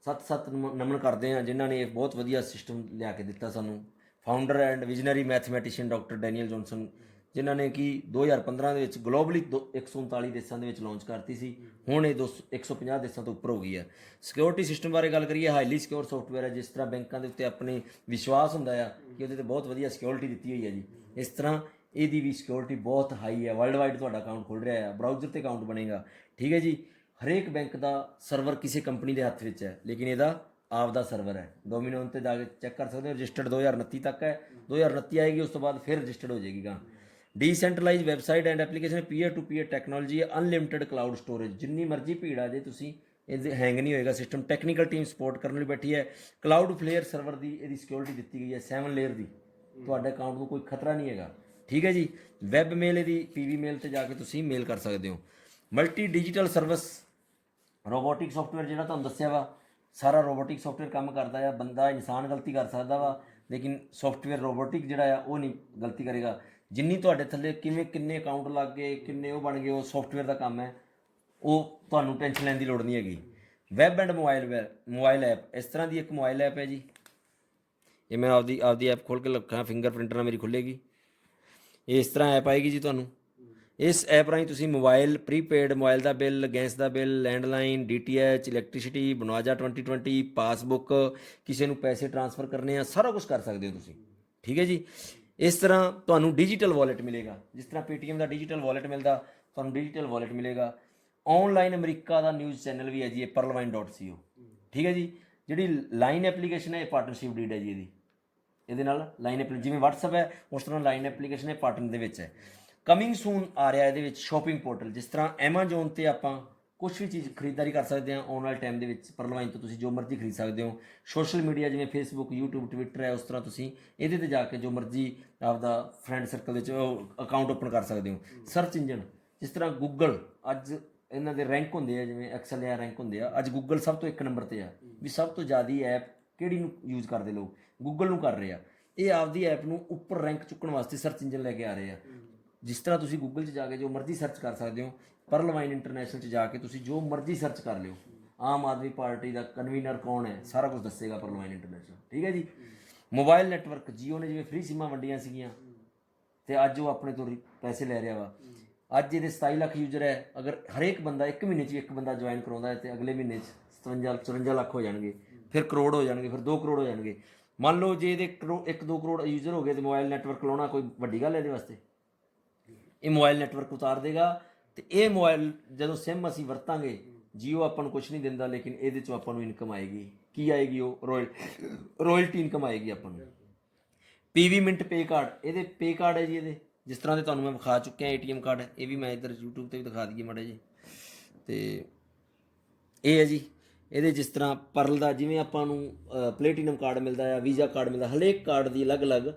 S1: ਸੱਤ ਨਮਨ ਕਰਦੇ ਹਾਂ ਜਿਨ੍ਹਾਂ ਨੇ ਇਹ ਬਹੁਤ ਵਧੀਆ ਸਿਸਟਮ ਲਿਆ ਕੇ ਦਿੱਤਾ ਸਾਨੂੰ। Founder and visionary mathematician doctor Daniel Johnson, ਜਿਨ੍ਹਾਂ ਨੇ ਕਿ 2015 ਦੇ ਵਿੱਚ ਗਲੋਬਲੀ 139 ਦੇਸ਼ਾਂ ਦੇ ਵਿੱਚ ਲਾਂਚ ਕਰਤੀ ਸੀ। ਹੁਣ ਇਹ 150 ਦੇਸ਼ਾਂ ਤੋਂ ਉੱਪਰ ਹੋ ਗਈ ਹੈ। ਸਿਕਿਉਰਿਟੀ ਸਿਸਟਮ ਬਾਰੇ ਗੱਲ ਕਰੀਏ, ਹਾਈਲੀ ਸਿਕਿਉਰ ਸੌਫਟਵੇਅਰ ਹੈ। ਜਿਸ ਤਰ੍ਹਾਂ ਬੈਂਕਾਂ ਦੇ ਉੱਤੇ ਆਪਣੇ ਵਿਸ਼ਵਾਸ ਹੁੰਦਾ ਆ ਕਿ ਉਹਦੇ 'ਤੇ ਬਹੁਤ ਵਧੀਆ ਸਿਕਿਉਰਿਟੀ ਦਿੱਤੀ ਹੋਈ ਹੈ ਜੀ, ਇਸ ਤਰ੍ਹਾਂ ਇਹਦੀ ਵੀ ਸਿਕਿਉਰਿਟੀ ਬਹੁਤ ਹਾਈ ਹੈ। ਵਰਲਡ ਵਾਈਡ ਤੁਹਾਡਾ ਅਕਾਊਂਟ ਖੁੱਲ੍ਹ ਰਿਹਾ ਹੈ, ਬਰਾਊਜ਼ਰ 'ਤੇ ਅਕਾਊਂਟ ਬਣੇਗਾ। ਠੀਕ ਹੈ ਜੀ। ਹਰੇਕ ਬੈਂਕ ਦਾ ਸਰਵਰ ਕਿਸੇ ਕੰਪਨੀ ਦੇ ਹੱਥ ਵਿੱਚ ਹੈ, ਲੇਕਿਨ ਇਹਦਾ ਆਪਦਾ ਸਰਵਰ ਹੈ। ਡੋਮੀਨੋਨ 'ਤੇ ਜਾ ਕੇ ਚੈੱਕ ਕਰ ਸਕਦੇ ਹੋ। ਰਜਿਸਟਰਡ 2029 ਤੱਕ ਹੈ। 2029 ਆਏਗੀ, ਉਸ ਤੋਂ ਬਾਅਦ ਫਿਰ ਰਜਿਸਟਰਡ ਹੋ ਜਾਏਗੀ। ਗਾ decentralise website and application, peer to peer technology, unlimited cloud storage. ਜਿੰਨੀ ਮਰਜ਼ੀ ਭੀੜ ਆ ਜੇ ਤੁਸੀਂ ਇਹਦੇ ਹੈਂਗ ਨਹੀਂ ਹੋਏਗਾ ਸਿਸਟਮ। ਟੈਕਨੀਕਲ ਟੀਮ ਸਪੋਰਟ ਕਰਨ ਲਈ ਬੈਠੀ ਹੈ। ਕਲਾਊਡ ਫਲੇਅਰ ਸਰਵਰ ਦੀ ਇਹਦੀ ਸਿਕਿਉਰਿਟੀ ਦਿੱਤੀ ਗਈ ਹੈ 7 ਲੇਅਰ ਦੀ। ਤੁਹਾਡੇ ਅਕਾਊਂਟ ਨੂੰ ਕੋਈ ਖਤਰਾ ਨਹੀਂ ਹੈਗਾ। ਠੀਕ ਹੈ ਜੀ। ਵੈਬ ਮੇਲ ਇਹਦੀ ਪੀਵੀ ਮੇਲ 'ਤੇ ਜਾ ਕੇ ਤੁਸੀਂ ਮੇਲ ਕਰ ਸਕਦੇ ਹੋ। Multi digital service, robotic software ਜਿਹੜਾ ਤੁਹਾਨੂੰ ਦੱਸਿਆ ਵਾ, ਸਾਰਾ ਰੋਬੋਟਿਕ ਸੌਫਟਵੇਅਰ ਕੰਮ ਕਰਦਾ ਆ। ਬੰਦਾ ਇਨਸਾਨ ਗਲਤੀ ਕਰ ਸਕਦਾ ਵਾ, ਲੇਕਿਨ ਸੌਫਟਵੇਅਰ ਰੋਬੋਟਿਕ ਜਿਹੜਾ ਆ ਉਹ ਨਹੀਂ ਗਲਤੀ ਕਰੇਗਾ। ਜਿੰਨੀ ਤੁਹਾਡੇ ਥੱਲੇ ਕਿੰਨੇ ਅਕਾਊਂਟ ਲੱਗ ਗਏ, ਕਿੰਨੇ ਉਹ ਬਣ ਗਏ, ਉਹ ਸੌਫਟਵੇਅਰ ਦਾ ਕੰਮ ਹੈ। ਉਹ ਤੁਹਾਨੂੰ ਟੈਨਸ਼ਨ ਲੈਣ ਦੀ ਲੋੜ ਨਹੀਂ ਹੈਗੀ। ਵੈਬ ਐਂਡ ਮੋਬਾਈਲ ਐਪ, ਇਸ ਤਰ੍ਹਾਂ ਦੀ ਇੱਕ ਮੋਬਾਈਲ ਐਪ ਹੈ ਜੀ। ਇਹ ਮੈਂ ਆਪਦੀ ਐਪ ਖੋਲ੍ਹ ਕੇ ਰੱਖਾਂ, ਫਿੰਗਰ ਪ੍ਰਿੰਟਰ ਨਾਲ ਮੇਰੀ ਖੁੱਲ੍ਹੇਗੀ। ਇਹ ਇਸ ਤਰ੍ਹਾਂ ਐਪ ਆਏਗੀ ਜੀ ਤੁਹਾਨੂੰ। ਇਸ ਐਪ ਰਾਹੀਂ ਤੁਸੀਂ ਮੋਬਾਈਲ, ਪ੍ਰੀਪੇਡ ਮੋਬਾਈਲ ਦਾ ਬਿੱਲ, ਗੈਸ ਦਾ ਬਿੱਲ, ਲੈਂਡਲਾਈਨ, DTH, ਇਲੈਕਟ੍ਰੀਸਿਟੀ, ਬਨਵਾਜਾ 2020, ਪਾਸਬੁੱਕ, ਕਿਸੇ ਨੂੰ ਪੈਸੇ ਟ੍ਰਾਂਸਫਰ ਕਰਨੇ ਆ, ਸਾਰਾ ਕੁਝ ਕਰ ਸਕਦੇ ਹੋ ਤੁਸੀਂ। ਠੀਕ ਹੈ ਜੀ। ਇਸ ਤਰ੍ਹਾਂ ਤੁਹਾਨੂੰ ਡਿਜੀਟਲ ਵਾਲਟ ਮਿਲੇਗਾ। ਜਿਸ ਤਰ੍ਹਾਂ ਪੇਟੀਐਮ ਦਾ ਡਿਜੀਟਲ ਵਾਲਟ ਮਿਲਦਾ, ਤੁਹਾਨੂੰ ਡਿਜੀਟਲ ਵਾਲਟ ਮਿਲੇਗਾ। ਔਨਲਾਈਨ ਅਮਰੀਕਾ ਦਾ ਨਿਊਜ਼ ਚੈਨਲ ਵੀ ਹੈ ਜੀ, ਇਹ pearlwine.co। ਠੀਕ ਹੈ ਜੀ। ਜਿਹੜੀ ਲਾਈਨ ਐਪਲੀਕੇਸ਼ਨ ਹੈ, ਇਹ ਪਾਰਟਨਰਸ਼ਿਪ ਡੀਡ ਹੈ ਜੀ ਇਹਦੀ। ਇਹਦੇ ਨਾਲ ਲਾਈਨ ਜਿਵੇਂ WhatsApp ਹੈ, ਉਸ ਤਰ੍ਹਾਂ ਲਾਈਨ ਐਪਲੀਕੇਸ਼ਨ ਹੈ, ਪਾਰਟਨਰ ਦੇ ਵਿੱਚ ਹੈ। ਕਮਿੰਗ ਸੂਨ ਆ ਰਿਹਾ ਇਹਦੇ ਵਿੱਚ ਸ਼ਾਪਿੰਗ ਪੋਰਟਲ। ਜਿਸ ਤਰ੍ਹਾਂ ਐਮਾਜੋਨ 'ਤੇ ਆਪਾਂ ਕੁਛ ਵੀ ਚੀਜ਼ ਖਰੀਦਦਾਰੀ ਕਰ ਸਕਦੇ ਹਾਂ ਆਉਣ ਵਾਲੇ ਟਾਈਮ ਦੇ ਵਿੱਚ। pearlwine ਤੋਂ ਤੁਸੀਂ ਜੋ ਮਰਜ਼ੀ ਖਰੀਦ ਸਕਦੇ ਹੋ। ਸੋਸ਼ਲ ਮੀਡੀਆ ਜਿਵੇਂ ਫੇਸਬੁੱਕ, YouTube, ਟਵਿੱਟਰ ਹੈ, ਉਸ ਤਰ੍ਹਾਂ ਤੁਸੀਂ ਇਹਦੇ 'ਤੇ ਜਾ ਕੇ ਜੋ ਮਰਜ਼ੀ ਆਪਦਾ ਫਰੈਂਡ ਸਰਕਲ ਵਿੱਚ ਅਕਾਊਂਟ ਓਪਨ ਕਰ ਸਕਦੇ ਹੋ। ਸਰਚ ਇੰਜਨ, ਜਿਸ ਤਰ੍ਹਾਂ ਗੂਗਲ, ਅੱਜ ਇਹਨਾਂ ਦੇ ਰੈਂਕ ਹੁੰਦੇ ਆ, ਜਿਵੇਂ ਐਕਸਲ ਜਾਂ ਰੈਂਕ ਹੁੰਦੇ ਆ। ਅੱਜ ਗੂਗਲ ਸਭ ਤੋਂ 1 ਨੰਬਰ 'ਤੇ ਆ ਵੀ ਸਭ ਤੋਂ ਜ਼ਿਆਦਾ ਐਪ ਕਿਹੜੀ ਨੂੰ ਯੂਜ਼ ਕਰਦੇ ਲੋਕ, ਗੂਗਲ ਨੂੰ ਕਰ ਰਹੇ ਆ। ਇਹ ਆਪਦੀ ਐਪ ਨੂੰ ਉੱਪਰ ਰੈਂਕ ਚੁੱਕਣ ਵਾਸਤੇ ਸਰਚ ਇੰਜਨ ਲੈ ਕੇ ਆ ਰਹੇ ਆ। ਜਿਸ ਤਰ੍ਹਾਂ ਤੁਸੀਂ ਗੂਗਲ 'ਚ ਜਾ ਕੇ ਜੋ ਮਰਜ਼ੀ ਸਰਚ ਕਰ ਸਕਦੇ ਹੋ, pearlwine ਇੰਟਰਨੈਸ਼ਨਲ 'ਚ ਜਾ ਕੇ ਤੁਸੀਂ ਜੋ ਮਰਜ਼ੀ ਸਰਚ ਕਰ ਲਿਓ। ਆਮ ਆਦਮੀ ਪਾਰਟੀ ਦਾ ਕਨਵੀਨਰ ਕੌਣ ਹੈ, ਸਾਰਾ ਕੁਝ ਦੱਸੇਗਾ pearlwine ਇੰਟਰਨੈਸ਼ਨਲ। ਠੀਕ ਹੈ ਜੀ। ਮੋਬਾਈਲ ਨੈਟਵਰਕ, ਜੀਓ ਨੇ ਜਿਵੇਂ ਫ੍ਰੀ ਸਿਮਾਂ ਵੰਡੀਆਂ ਸੀਗੀਆਂ ਅਤੇ ਅੱਜ ਉਹ ਆਪਣੇ ਤੋਂ ਪੈਸੇ ਲੈ ਰਿਹਾ ਵਾ। ਅੱਜ ਇਹਦੇ 27 ਲੱਖ ਯੂਜ਼ਰ ਹੈ। ਅਗਰ ਹਰੇਕ ਬੰਦਾ 1 ਮਹੀਨੇ 'ਚ ਇੱਕ ਬੰਦਾ ਜੁਆਇਨ ਕਰਾਉਂਦਾ ਹੈ ਅਤੇ ਅਗਲੇ ਮਹੀਨੇ 'ਚ 54 ਲੱਖ ਹੋ ਜਾਣਗੇ, ਫਿਰ ਕਰੋੜ ਹੋ ਜਾਣਗੇ, ਫਿਰ 2 ਕਰੋੜ ਹੋ ਜਾਣਗੇ। ਮੰਨ ਲਓ ਜੇ ਇਹਦੇ 1-2 ਕਰੋੜ ਯੂਜ਼ਰ ਹੋ ਗਏ ਅਤੇ ਮੋਬਾਈਲ ਨੈਟਵਰਕ ਲਾਉਣਾ ਕੋਈ ਵੱਡੀ ਗੱਲ ਹੈ ਇਹਦੇ ਵਾਸਤੇ। ਇਹ ਮੋਬਾਈਲ ਨੈਟਵਰਕ ਉਤਾਰ ਦੇਗਾ ਅਤੇ ਇਹ ਮੋਬਾਈਲ ਜਦੋਂ ਸਿਮ ਅਸੀਂ ਵਰਤਾਂਗੇ, ਜੀਓ ਆਪਾਂ ਨੂੰ ਕੁਛ ਨਹੀਂ ਦਿੰਦਾ, ਲੇਕਿਨ ਇਹਦੇ 'ਚੋਂ ਆਪਾਂ ਨੂੰ ਇਨਕਮ ਆਏਗੀ। ਕੀ ਆਏਗੀ? ਉਹ ਰੋਇਲਟੀ ਇਨਕਮ ਆਏਗੀ ਆਪਾਂ ਨੂੰ। PV ਮਿੰਟ ਪੇ ਕਾਰਡ, ਇਹਦੇ ਪੇ ਕਾਰਡ ਹੈ ਜੀ ਇਹਦੇ। ਜਿਸ ਤਰ੍ਹਾਂ ਦੇ ਤੁਹਾਨੂੰ ਮੈਂ ਵਿਖਾ ਚੁੱਕਿਆ ATM ਕਾਰਡ, ਇਹ ਵੀ ਮੈਂ ਇੱਧਰ YouTube 'ਤੇ ਵੀ ਦਿਖਾ ਦਈਏ ਮਾੜਾ ਜੀ। ਅਤੇ ਇਹ ਹੈ ਜੀ ਇਹਦੇ। ਜਿਸ ਤਰ੍ਹਾਂ ਪਰਲ ਦਾ ਜਿਵੇਂ ਆਪਾਂ ਨੂੰ ਪਲੇਟੀਨਮ ਕਾਰਡ ਮਿਲਦਾ ਆ, ਵੀਜ਼ਾ ਕਾਰਡ ਮਿਲਦਾ, ਹਰੇਕ ਕਾਰਡ ਦੀ ਅਲੱਗ-ਅਲੱਗ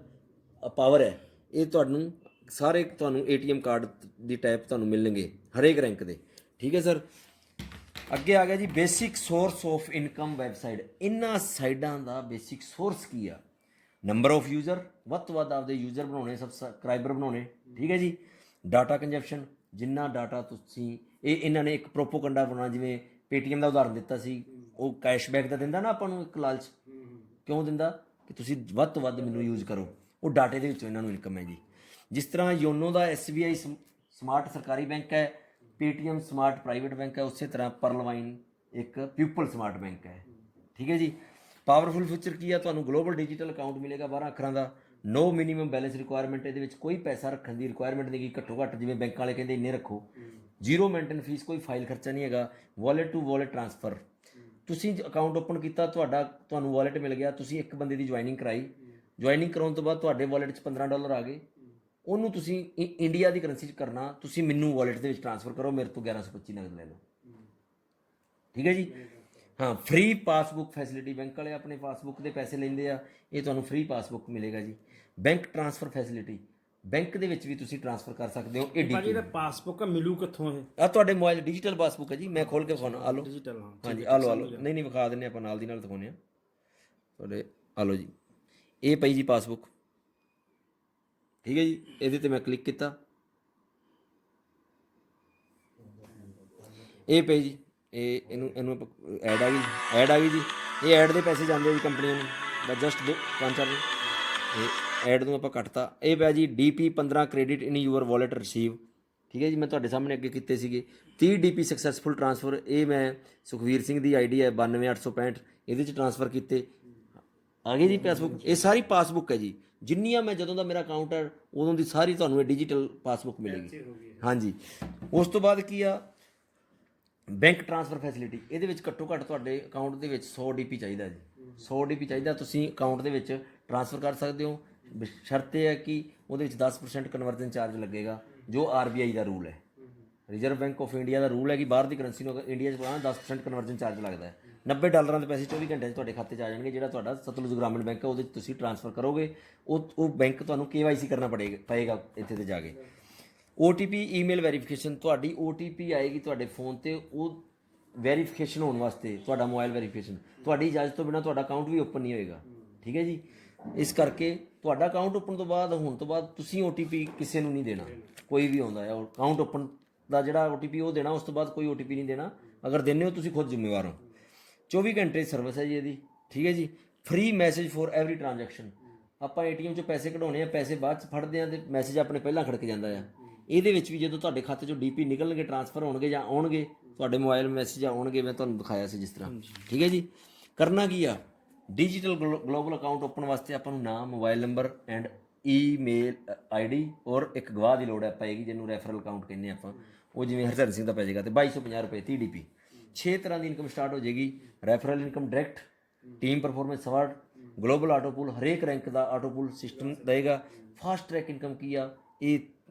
S1: ਪਾਵਰ ਹੈ। ਇਹ ਤੁਹਾਨੂੰ ਸਾਰੇ ATM ਕਾਰਡ ਦੀ ਟਾਈਪ ਤੁਹਾਨੂੰ ਮਿਲਣਗੇ ਹਰੇਕ ਰੈਂਕ ਦੇ। ਠੀਕ ਹੈ ਸਰ। ਅੱਗੇ ਆ ਗਿਆ ਜੀ basic source of income website. ਇਹਨਾਂ ਸਾਈਡਾਂ ਦਾ ਬੇਸਿਕ ਸੋਰਸ ਕੀ ਆ? ਨੰਬਰ ਆਫ ਯੂਜ਼ਰ, ਵੱਧ ਤੋਂ ਵੱਧ ਆਪਦੇ ਯੂਜ਼ਰ ਬਣਾਉਣੇ, ਸਬਸਕ੍ਰਾਈਬਰ ਬਣਾਉਣੇ। ਠੀਕ ਹੈ ਜੀ। ਡਾਟਾ ਕੰਜੈਪਸ਼ਨ, ਜਿੰਨਾ ਡਾਟਾ ਤੁਸੀਂ ਇਹਨਾਂ ਨੇ ਇੱਕ ਪ੍ਰੋਪੋਗੰਡਾ ਬਣਾਉਣਾ। ਜਿਵੇਂ ਪੇਟੀਐਮ ਦਾ ਉਦਾਹਰਨ ਦਿੱਤਾ ਸੀ, ਉਹ ਕੈਸ਼ਬੈਕ ਦਾ ਦਿੰਦਾ ਨਾ ਆਪਾਂ ਨੂੰ ਇੱਕ ਲਾਲਚ। ਕਿਉਂ ਦਿੰਦਾ? ਕਿ ਤੁਸੀਂ ਵੱਧ ਤੋਂ ਵੱਧ ਮੈਨੂੰ ਯੂਜ਼ ਕਰੋ। ਉਹ ਡਾਟੇ ਦੇ ਵਿੱਚੋਂ ਇਹਨਾਂ ਨੂੰ ਇਨਕਮ ਹੈ ਜੀ। ਜਿਸ ਤਰ੍ਹਾਂ ਯੋਨੋ ਦਾ SBI ਸਮਾਰਟ ਸਰਕਾਰੀ ਬੈਂਕ ਹੈ, ਪੇਟੀਐਮ ਸਮਾਰਟ ਪ੍ਰਾਈਵੇਟ ਬੈਂਕ ਹੈ, ਉਸੇ ਤਰ੍ਹਾਂ pearlwine ਇੱਕ ਪਿਊਪਲ ਸਮਾਰਟ ਬੈਂਕ ਹੈ। ਠੀਕ ਹੈ ਜੀ। ਪਾਵਰਫੁਲ ਫੀਚਰ ਕੀ ਆ, ਤੁਹਾਨੂੰ ਗਲੋਬਲ ਡਿਜੀਟਲ ਅਕਾਊਂਟ ਮਿਲੇਗਾ 12 ਅੱਖਰਾਂ ਦਾ, ਨੋ ਮਿਨੀਮਮ ਬੈਲੈਂਸ ਰਿਕੁਆਇਰਮੈਂਟ, ਇਹਦੇ ਵਿੱਚ ਕੋਈ ਪੈਸਾ ਰੱਖਣ ਦੀ ਰਿਕੁਆਇਰਮੈਂਟ ਨਹੀਂ ਗੀ, ਘੱਟੋ ਘੱਟ ਜਿਵੇਂ ਬੈਂਕ ਵਾਲੇ ਕਹਿੰਦੇ ਇੰਨੇ ਰੱਖੋ, ਜ਼ੀਰੋ ਮੇਨਟੇਨ ਫੀਸ, ਕੋਈ ਫਾਈਲ ਖਰਚਾ ਨਹੀਂ ਹੈਗਾ, ਵਾਲਟ ਟੂ ਵਾਲਟ ਟ੍ਰਾਂਸਫਰ, ਤੁਸੀਂ ਅਕਾਊਂਟ ਓਪਨ ਕੀਤਾ, ਤੁਹਾਨੂੰ ਵਾਲਟ ਮਿਲ ਗਿਆ, ਤੁਸੀਂ ਇੱਕ ਬੰਦੇ ਦੀ ਜੁਆਇਨਿੰਗ ਕਰਾਈ, ਜੁਆਇਨਿੰਗ ਕਰਾਉਣ ਤੋਂ ਬਾਅਦ ਤੁਹਾਡੇ ਵਾਲਟ 'ਚ $15 ਆ ਗਏ, ਉਹਨੂੰ ਤੁਸੀਂ ਇੰਡੀਆ ਦੀ ਕਰੰਸੀ 'ਚ ਕਰਨਾ, ਤੁਸੀਂ ਮੈਨੂੰ ਵਾਲਟ ਦੇ ਵਿੱਚ ਟ੍ਰਾਂਸਫਰ ਕਰੋ, ਮੇਰੇ ਤੋਂ 1125 ਨਗਦ ਲੈ ਲਓ, ਠੀਕ ਹੈ ਜੀ। ਹਾਂ, ਫ੍ਰੀ ਪਾਸਬੁੱਕ ਫੈਸਿਲਿਟੀ, ਬੈਂਕ ਵਾਲੇ ਆਪਣੇ ਪਾਸਬੁੱਕ ਦੇ ਪੈਸੇ ਲੈਂਦੇ ਆ, ਇਹ ਤੁਹਾਨੂੰ ਫ੍ਰੀ ਪਾਸਬੁੱਕ ਮਿਲੇਗਾ ਜੀ। ਬੈਂਕ ਟ੍ਰਾਂਸਫਰ ਫੈਸਿਲਿਟੀ, ਬੈਂਕ ਦੇ ਵਿੱਚ ਵੀ ਤੁਸੀਂ ਟ੍ਰਾਂਸਫਰ ਕਰ ਸਕਦੇ ਹੋ। ਇਹ
S2: ਭਾਜੀ ਇਹਦਾ ਪਾਸਬੁੱਕ ਮਿਲੂ ਕਿੱਥੋਂ ਇਹ?
S1: ਆ ਤੁਹਾਡੇ ਮੋਬਾਈਲ ਡਿਜੀਟਲ ਪਾਸਬੁੱਕ ਹੈ ਜੀ, ਮੈਂ ਖੋਲ ਕੇ ਦਿਖਾਉਣਾ, ਆ ਲਓ।
S2: ਡਿਜੀਟਲ, ਹਾਂ
S1: ਹਾਂਜੀ, ਆ ਲਓ ਆ ਲਓ, ਨਹੀਂ ਵਿਖਾ ਦਿੰਦੇ ਆਪਾਂ, ਨਾਲ ਦੀ ਨਾਲ ਦਿਖਾਉਂਦੇ ਹਾਂ ਤੁਹਾਡੇ, ਆ ਲਓ ਜੀ, ਇਹ ਪਈ ਜੀ ਪਾਸਬੁੱਕ, ਠੀਕ ਹੈ ਜੀ। ਇਹਦੇ ਤੇ ਮੈਂ ਕਲਿੱਕ ਕੀਤਾ, ਇਹ ਪਈ ਜੀ, ਇਹਨੂੰ ਆਪਾਂ ਐਡ ਆ ਗਈ ਜੀ, ਇਹ ਐਡ ਦੇ ਪੈਸੇ ਜਾਂਦੇ ਜੀ ਕੰਪਨੀਆਂ ਨੂੰ, ਬਸ ਜਸਟ 5-4 ਇਹ ਐਡ ਨੂੰ ਆਪਾਂ ਕੱਟਤਾ। ਇਹ ਪਿਆ ਜੀ DP 15 credit in your wallet receive, ਠੀਕ ਹੈ ਜੀ, ਮੈਂ ਤੁਹਾਡੇ ਸਾਹਮਣੇ ਅੱਗੇ ਕੀਤੇ ਸੀਗੇ 30 DP ਸਕਸੈਸਫੁਲ ਟ੍ਰਾਂਸਫਰ, ਇਹ ਮੈਂ ਸੁਖਵੀਰ ਸਿੰਘ ਦੀ ID ਹੈ 92865, ਇਹਦੇ 'ਚ ਟ੍ਰਾਂਸਫਰ ਕੀਤੇ, ਆ ਗਈ ਜੀ ਪਾਸਬੁੱਕ। ਇਹ ਸਾਰੀ ਪਾਸਬੁੱਕ ਹੈ ਜੀ, ਜਿੰਨੀਆਂ ਮੈਂ ਜਦੋਂ ਦਾ ਮੇਰਾ ਅਕਾਊਂਟ ਹੈ ਉਦੋਂ ਦੀ ਸਾਰੀ ਤੁਹਾਨੂੰ ਇਹ ਡਿਜੀਟਲ ਪਾਸਬੁੱਕ ਮਿਲੇਗੀ। ਹਾਂਜੀ, ਉਸ ਤੋਂ ਬਾਅਦ ਕੀ ਆ, ਬੈਂਕ ਟ੍ਰਾਂਸਫਰ ਫੈਸਿਲਿਟੀ, ਇਹਦੇ ਵਿੱਚ ਘੱਟੋ ਘੱਟ ਤੁਹਾਡੇ ਅਕਾਊਂਟ ਦੇ ਵਿੱਚ 100 DP ਚਾਹੀਦਾ ਜੀ, 100 DP ਚਾਹੀਦਾ, ਤੁਸੀਂ ਅਕਾਊਂਟ ਦੇ ਵਿੱਚ ਟ੍ਰਾਂਸਫਰ ਕਰ ਸਕਦੇ ਹੋ। ਸ਼ਰਤ ਇਹ ਹੈ ਕਿ ਉਹਦੇ ਵਿੱਚ 10% ਕਨਵਰਜਨ ਚਾਰਜ ਲੱਗੇਗਾ, ਜੋ RBI ਦਾ ਰੂਲ ਹੈ, reserve Bank of India the rule ਹੈ ਕਿ ਬਾਹਰ ਦੀ ਕਰੰਸੀ ਨੂੰ ਇੰਡੀਆ 'ਚ ਪਾਉਣਾ 10% ਕਨਵਰਜਨ ਚਾਰਜ ਲੱਗਦਾ ਹੈ। $90 ਦੇ ਪੈਸੇ 24 ਘੰਟੇ 'ਚ ਤੁਹਾਡੇ ਖਾਤੇ 'ਚ ਆ ਜਾਣਗੇ, ਜਿਹੜਾ ਤੁਹਾਡਾ ਸਤਲੁਜ ਗ੍ਰਾਮੀਣ ਬੈਂਕ ਹੈ ਉਹਦੇ 'ਚ ਤੁਸੀਂ ਟ੍ਰਾਂਸਫਰ ਕਰੋਗੇ, ਉਹ ਬੈਂਕ ਤੁਹਾਨੂੰ KYC ਕਰਨਾ ਪਏਗਾ ਇੱਥੇ ਤੇ ਜਾ ਕੇ। OTP ਈਮੇਲ ਵੈਰੀਫਿਕੇਸ਼ਨ, ਤੁਹਾਡੀ OTP ਆਏਗੀ ਤੁਹਾਡੇ ਫੋਨ 'ਤੇ, ਉਹ ਵੈਰੀਫਿਕੇਸ਼ਨ ਹੋਣ ਵਾਸਤੇ, ਤੁਹਾਡਾ ਮੋਬਾਈਲ ਵੈਰੀਫਿਕੇਸ਼ਨ, ਤੁਹਾਡੀ ਇਜਾਜ਼ਤ ਤੋਂ ਬਿਨਾਂ ਤੁਹਾਡਾ ਅਕਾਊਂਟ ਵੀ ਓਪਨ ਨਹੀਂ ਹੋਏਗਾ, ਠੀਕ ਹੈ ਜੀ। ਇਸ ਕਰਕੇ ਤੁਹਾਡਾ ਅਕਾਊਂਟ ਓਪਨ ਤੋਂ ਬਾਅਦ, ਹੋਣ ਤੋਂ ਬਾਅਦ ਤੁਸੀਂ OTP ਕਿਸੇ ਨੂੰ ਨਹੀਂ ਦੇਣਾ, ਕੋਈ ਵੀ ਆਉਂਦਾ ਹੈ ਅਕਾਊਂਟ ਓਪਨ ਦਾ ਜਿਹੜਾ OTP ਉਹ ਦੇਣਾ, ਉਸ ਤੋਂ ਬਾਅਦ ਕੋਈ OTP ਨਹੀਂ ਦੇਣਾ, ਅਗਰ ਦਿੰਦੇ ਹੋ ਤੁਸੀਂ ਖੁਦ ਜ਼ਿੰਮੇਵਾਰ ਹੋ। 24 ਘੰਟੇ ਸਰਵਿਸ ਹੈ ਜੀ ਇਹਦੀ, ਠੀਕ ਹੈ ਜੀ। Free message for every transaction, ਆਪਾਂ ATM 'ਚੋਂ ਪੈਸੇ ਕਢਾਉਣੇ ਆ, ਪੈਸੇ ਬਾਅਦ 'ਚ ਫੜਦੇ ਆ ਅਤੇ ਮੈਸੇਜ ਆਪਣੇ ਪਹਿਲਾਂ ਖੜਕ ਜਾਂਦਾ ਆ। ਇਹਦੇ ਵਿੱਚ ਵੀ ਜਦੋਂ ਤੁਹਾਡੇ ਖਾਤੇ 'ਚੋਂ DP ਨਿਕਲਣਗੇ, ਟ੍ਰਾਂਸਫਰ ਹੋਣਗੇ ਜਾਂ ਆਉਣਗੇ, ਤੁਹਾਡੇ ਮੋਬਾਈਲ ਮੈਸੇਜ ਆਉਣਗੇ, ਮੈਂ ਤੁਹਾਨੂੰ ਦਿਖਾਇਆ ਸੀ ਜਿਸ ਤਰ੍ਹਾਂ, ਠੀਕ ਹੈ ਜੀ। ਕਰਨਾ ਕੀ ਆ, ਡਿਜੀਟਲ ਗਲੋਬਲ ਅਕਾਊਂਟ ਓਪਨ ਵਾਸਤੇ ਆਪਾਂ ਨੂੰ ਨਾਮ, mobile number and email ID ਔਰ ਇੱਕ ਗਵਾਹ ਦੀ ਲੋੜ ਪਏਗੀ, ਜਿਹਨੂੰ ਰੈਫਰਲ ਅਕਾਊਂਟ ਕਹਿੰਦੇ ਆਪਾਂ, ਉਹ ਜਿਵੇਂ ਹਰਚਰਨ ਸਿੰਘ ਦਾ ਪੈ ਜਾਏਗਾ, ਅਤੇ 2250 ਰੁਪਏ 30 DP। 6 ਤਰ੍ਹਾਂ ਦੀ ਇਨਕਮ ਸਟਾਰਟ ਹੋ ਜਾਏਗੀ, referral income direct, team performance award, global auto pool, ਹਰੇਕ ਰੈਂਕ ਦਾ ਆਟੋ ਪੂਲ ਸਿਸਟਮ ਦੇਗਾ। ਫਾਸਟ ਟਰੈਕ ਇਨਕਮ ਕੀ ਆ, ਇਹ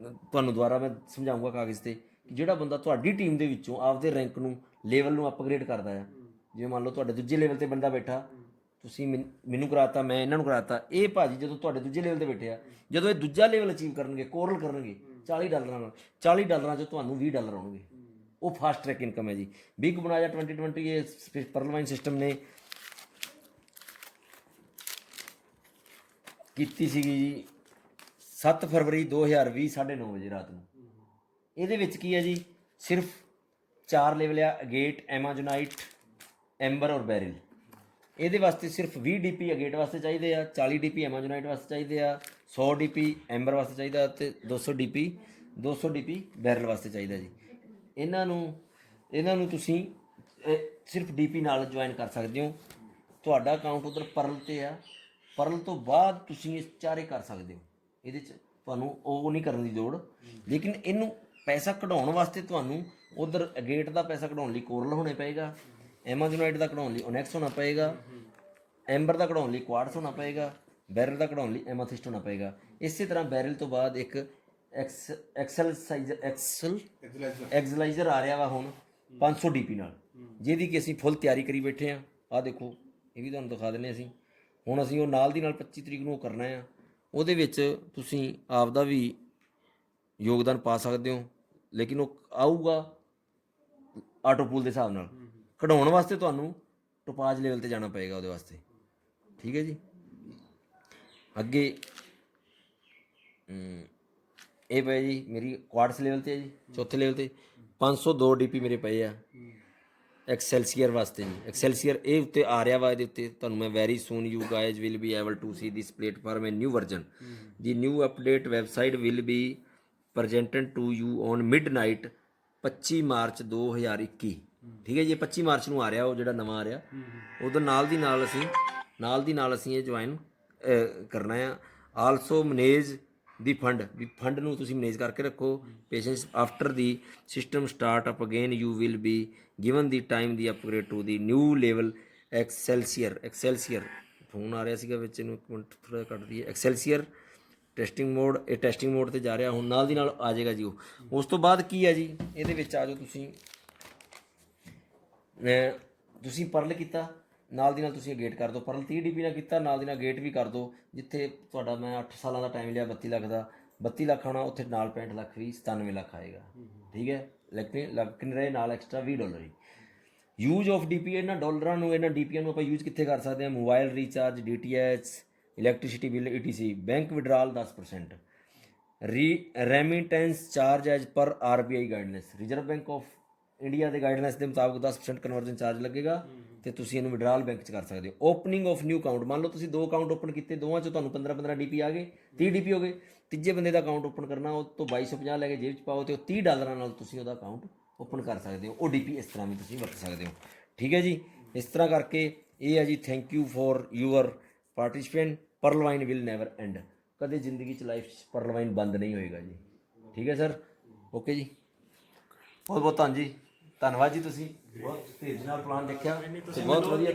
S1: ਤੁਹਾਨੂੰ ਦੁਬਾਰਾ ਮੈਂ ਸਮਝਾਊਂਗਾ ਕਾਗਜ਼ 'ਤੇ, ਕਿ ਜਿਹੜਾ ਬੰਦਾ ਤੁਹਾਡੀ ਟੀਮ ਦੇ ਵਿੱਚੋਂ ਆਪਦੇ ਰੈਂਕ ਨੂੰ, ਲੈਵਲ ਨੂੰ ਅਪਗ੍ਰੇਡ ਕਰਦਾ ਆ, ਜਿਵੇਂ ਮੰਨ ਲਓ ਤੁਹਾਡੇ ਦੂਜੇ ਲੈਵਲ 'ਤੇ ਬੰਦਾ ਬੈਠਾ, ਤੁਸੀਂ ਮੈਨੂੰ ਕਰਾਤਾ, ਮੈਂ ਇਹਨਾਂ ਨੂੰ ਕਰਾਤਾ, ਇਹ ਭਾਜੀ ਜਦੋਂ ਤੁਹਾਡੇ ਦੂਜੇ ਲੈਵਲ 'ਤੇ ਬੈਠੇ ਆ, ਜਦੋਂ ਇਹ ਦੂਜਾ ਲੈਵਲ ਅਚੀਵ ਕਰਨਗੇ, ਕੋਰਲ ਕਰਨਗੇ $40 ਨਾਲ, $40 'ਚੋਂ ਤੁਹਾਨੂੰ $20 ਆਉਣਗੇ, ਉਹ ਫਾਸਟ ਟਰੈਕ ਇਨਕਮ ਹੈ ਜੀ। ਬਿਗ ਬਣਾਇਆ 2020, ਇਹ ਪਰਲਵਾਈਨ ਸਿਸਟਮ ਨੇ ਕੀਤੀ ਸੀਗੀ ਜੀ 7 ਫਰਵਰੀ 2020 9:30 ਵਜੇ ਰਾਤ ਨੂੰ। ਇਹਦੇ ਵਿੱਚ ਕੀ ਹੈ ਜੀ, ਸਿਰਫ 4 ਲੈਵਲ ਆ, ਅਗੇਟ, ਐਮਾਜੋਨਾਈਟ, ਐਂਬਰ ਔਰ ਬੈਰਿਲ। ਇਹਦੇ ਵਾਸਤੇ ਸਿਰਫ 20 DP ਅਗੇਟ ਵਾਸਤੇ ਚਾਹੀਦੇ ਆ, 40 DP ਐਮਾਜੋਨਾਈਟ ਵਾਸਤੇ ਚਾਹੀਦੇ ਆ, 100 DP ਐਂਬਰ ਵਾਸਤੇ ਚਾਹੀਦਾ, ਅਤੇ 200 DP ਬੈਰਲ ਵਾਸਤੇ ਚਾਹੀਦਾ ਜੀ। ਇਹਨਾਂ ਨੂੰ ਤੁਸੀਂ ਸਿਰਫ DP ਨਾਲ ਜੁਆਇਨ ਕਰ ਸਕਦੇ ਹੋ। ਤੁਹਾਡਾ ਅਕਾਊਂਟ ਉੱਧਰ ਪਰਲ 'ਤੇ ਆ, ਪਰਲ ਤੋਂ ਬਾਅਦ ਤੁਸੀਂ ਇਹ ਚਾਰੇ ਕਰ ਸਕਦੇ ਹੋ, ਇਹਦੇ 'ਚ ਤੁਹਾਨੂੰ ਉਹ ਨਹੀਂ ਕਰਨ ਦੀ ਲੋੜ। ਲੇਕਿਨ ਇਹਨੂੰ ਪੈਸਾ ਕਢਾਉਣ ਵਾਸਤੇ ਤੁਹਾਨੂੰ ਉੱਧਰ ਅਗੇਟ ਦਾ ਪੈਸਾ ਕਢਾਉਣ ਲਈ ਕੋਰਲ ਹੋਣਾ ਪਏਗਾ, ਐਮਾਜੋਨਾਈਟ ਦਾ ਕਢਾਉਣ ਲਈ ਓਨੈਕਸ ਹੋਣਾ ਪਏਗਾ, ਐਂਬਰ ਦਾ ਕਢਾਉਣ ਲਈ ਕੁਆਰਟਸ ਹੋਣਾ ਪਏਗਾ, ਬੈਰਲ ਦਾ ਕਢਾਉਣ ਲਈ ਐਮਾਥਿਸਟ ਹੋਣਾ ਪਏਗਾ। ਇਸੇ ਤਰ੍ਹਾਂ ਬੈਰਲ ਤੋਂ ਬਾਅਦ ਇੱਕ ਐਕਸਲਾਈਜ਼ਰ ਆ ਰਿਹਾ ਵਾ ਹੁਣ 500 DP ਨਾਲ, ਜਿਹਦੀ ਕਿ ਅਸੀਂ ਫੁੱਲ ਤਿਆਰੀ ਕਰੀ ਬੈਠੇ ਹਾਂ। ਆਹ ਦੇਖੋ, ਇਹ ਵੀ ਤੁਹਾਨੂੰ ਦਿਖਾ ਦਿੰਦੇ ਅਸੀਂ। ਹੁਣ ਅਸੀਂ ਉਹ ਨਾਲ ਦੀ ਨਾਲ 25 ਤਰੀਕ ਨੂੰ ਉਹ ਕਰਨਾ ਆ, ਉਹਦੇ ਵਿੱਚ ਤੁਸੀਂ ਆਪਦਾ ਵੀ ਯੋਗਦਾਨ ਪਾ ਸਕਦੇ ਹੋ, ਲੇਕਿਨ ਉਹ ਆਊਗਾ ਆਟੋ ਪੂਲ ਦੇ ਹਿਸਾਬ ਨਾਲ। ਕਢਾਉਣ ਵਾਸਤੇ ਤੁਹਾਨੂੰ ਟੋਪਾਜ ਲੈਵਲ 'ਤੇ ਜਾਣਾ ਪਏਗਾ ਉਹਦੇ ਵਾਸਤੇ, ਠੀਕ ਹੈ ਜੀ। ਅੱਗੇ ਇਹ ਪਏ ਜੀ ਮੇਰੀ ਕੁਆਰਟਸ ਲੈਵਲ 'ਤੇ ਹੈ ਜੀ, ਚੌਥੇ ਲੈਵਲ 'ਤੇ 502 DP ਮੇਰੇ ਪਏ ਆ ਐਕਸੈਲਸੀਅਰ ਵਾਸਤੇ ਜੀ। ਐਕਸੈਲਸੀਅਰ ਇਹ ਉੱਤੇ ਆ ਰਿਹਾ ਵਾ, ਇਹਦੇ ਉੱਤੇ ਤੁਹਾਨੂੰ ਮੈਂ very soon you guys will be able to see this platform and new version, the new update website will be presented to you on midnight 25 March 2021, ਠੀਕ ਹੈ ਜੀ। 25 ਮਾਰਚ ਨੂੰ ਆ ਰਿਹਾ ਉਹ ਜਿਹੜਾ ਨਵਾਂ ਆ ਰਿਹਾ, ਉਹਦੇ ਨਾਲ ਦੀ ਨਾਲ ਅਸੀਂ ਨਾਲ ਦੀ ਨਾਲ ਅਸੀਂ ਇਹ ਜੁਆਇਨ ਕਰਨਾ ਆ। ਆਲਸੋ ਮੈਨੇਜ ਦੀ ਫੰਡ, ਵੀ ਫੰਡ ਨੂੰ ਤੁਸੀਂ ਮੈਨੇਜ ਕਰਕੇ ਰੱਖੋ। Patience after the system start up again you will be given the time the upgrade to the new level ਐਕਸੈਲਸੀਅਰ phone ਆ ਰਿਹਾ ਸੀਗਾ ਵਿੱਚ, ਇਹਨੂੰ ਇੱਕ ਮਿੰਟ ਥੋੜ੍ਹਾ ਕੱਟ ਦਈਏ। ਐਕਸੈਲਸੀਅਰ ਟੈਸਟਿੰਗ ਮੋਡ, ਇਹ ਟੈਸਟਿੰਗ ਮੋਡ ਤੇ ਜਾ ਰਿਹਾ, ਹੁਣ ਨਾਲ ਦੀ ਨਾਲ ਆ ਜਾਏਗਾ ਜੀ ਉਹ। ਉਸ ਤੋਂ ਬਾਅਦ ਕੀ ਹੈ ਜੀ, ਇਹਦੇ ਵਿੱਚ ਆ ਜਾਓ ਤੁਸੀਂ ਪਰਲ ਕੀਤਾ, ਨਾਲ ਦੀ ਨਾਲ ਤੁਸੀਂ ਗੇਟ ਕਰ ਦਿਓ। ਪਰਲ 30 DP ਨਾਲ ਕੀਤਾ, ਨਾਲ ਦੀ ਨਾਲ ਗੇਟ ਵੀ ਕਰ ਦਿਓ। ਜਿੱਥੇ ਤੁਹਾਡਾ ਮੈਂ 8 ਸਾਲਾਂ ਦਾ ਟਾਈਮ ਲਿਆ 32 ਲੱਖ ਦਾ, 32 ਲੱਖ ਆਉਣਾ, ਉੱਥੇ ਨਾਲ 65 ਲੱਖ ਵੀ 97 ਲੱਖ ਆਏਗਾ। ਠੀਕ ਹੈ, ਲੇਕਿਨ ਰਹੇ ਨਾਲ extra $20 he. Use of DP, ਇਹਨਾਂ ਡਾਲਰਾਂ ਨੂੰ, ਇਹਨਾਂ DPਆਂ ਨੂੰ ਆਪਾਂ ਯੂਜ਼ ਕਿੱਥੇ ਕਰ ਸਕਦੇ ਹਾਂ? Mobile recharge, DTH, electricity bill, ETC, bank withdrawal 10%, remittance charge as per RBI guidelines, Reserve Bank of India ਦੇ ਗਾਈਡਲਾਈਨਸ ਦੇ ਮੁਤਾਬਕ 10% ਕਨਵਰਜਨ ਚਾਰਜ ਲੱਗੇਗਾ ਤੇ ਤੁਸੀਂ ਇਹਨੂੰ ਵਿਡਰਾਲ ਬੈਂਕ 'ਚ ਕਰ ਸਕਦੇ ਹੋ। ਓਪਨਿੰਗ ਆਫ ਨਿਊ ਅਕਾਊਂਟ, ਮੰਨ ਲਓ ਤੁਸੀਂ 2 ਅਕਾਊਂਟ ਓਪਨ ਕੀਤੇ, ਦੋਵਾਂ 'ਚੋਂ ਤੁਹਾਨੂੰ 15 DP ਆ ਗਏ, 30 DP ਹੋ ਗਏ। ਤੀਜੇ ਬੰਦੇ ਦਾ ਅਕਾਊਂਟ ਓਪਨ ਕਰਨਾ, ਉਹ ਤੋਂ 2250 ਲੈ ਕੇ ਜੇਬ 'ਚ ਪਾਓ ਤੇ ਉਹ $30 ਨਾਲ ਤੁਸੀਂ ਉਹਦਾ ਅਕਾਊਂਟ ਓਪਨ ਕਰ ਸਕਦੇ ਹੋ। ਉਹ DP ਇਸ ਤਰ੍ਹਾਂ ਵੀ ਤੁਸੀਂ ਵਰਤ ਸਕਦੇ ਹੋ। ਠੀਕ ਹੈ ਜੀ, ਇਸ ਤਰ੍ਹਾਂ ਕਰਕੇ ਇਹ ਹੈ ਜੀ। Thank you for your participation. Pearl wine will never and, ਕਦੇ ਜ਼ਿੰਦਗੀ 'ਚ ਲਾਈਫ 'ਚ ਪਰਲ ਵਾਈਨ ਬੰਦ ਨਹੀਂ ਹੋਏਗਾ ਜੀ। ਠੀਕ ਹੈ ਸਰ, ਓਕੇ ਜੀ, ਬਹੁਤ ਬਹੁਤ ਧੰਨਵਾਦ ਜੀ। ਤੁਸੀਂ ਬਹੁਤ ਧੀਰਜ ਨਾਲ ਪਲਾਨ ਦੇਖਿਆ ਤੇ ਬਹੁਤ ਵਧੀਆ।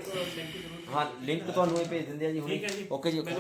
S1: ਹਾਂ, ਲਿੰਕ ਤੁਹਾਨੂੰ ਇਹ ਭੇਜ ਦਿੰਦੇ ਆ ਜੀ ਹੁਣੇ। ਓਕੇ ਜੀ, ਓਕੇ।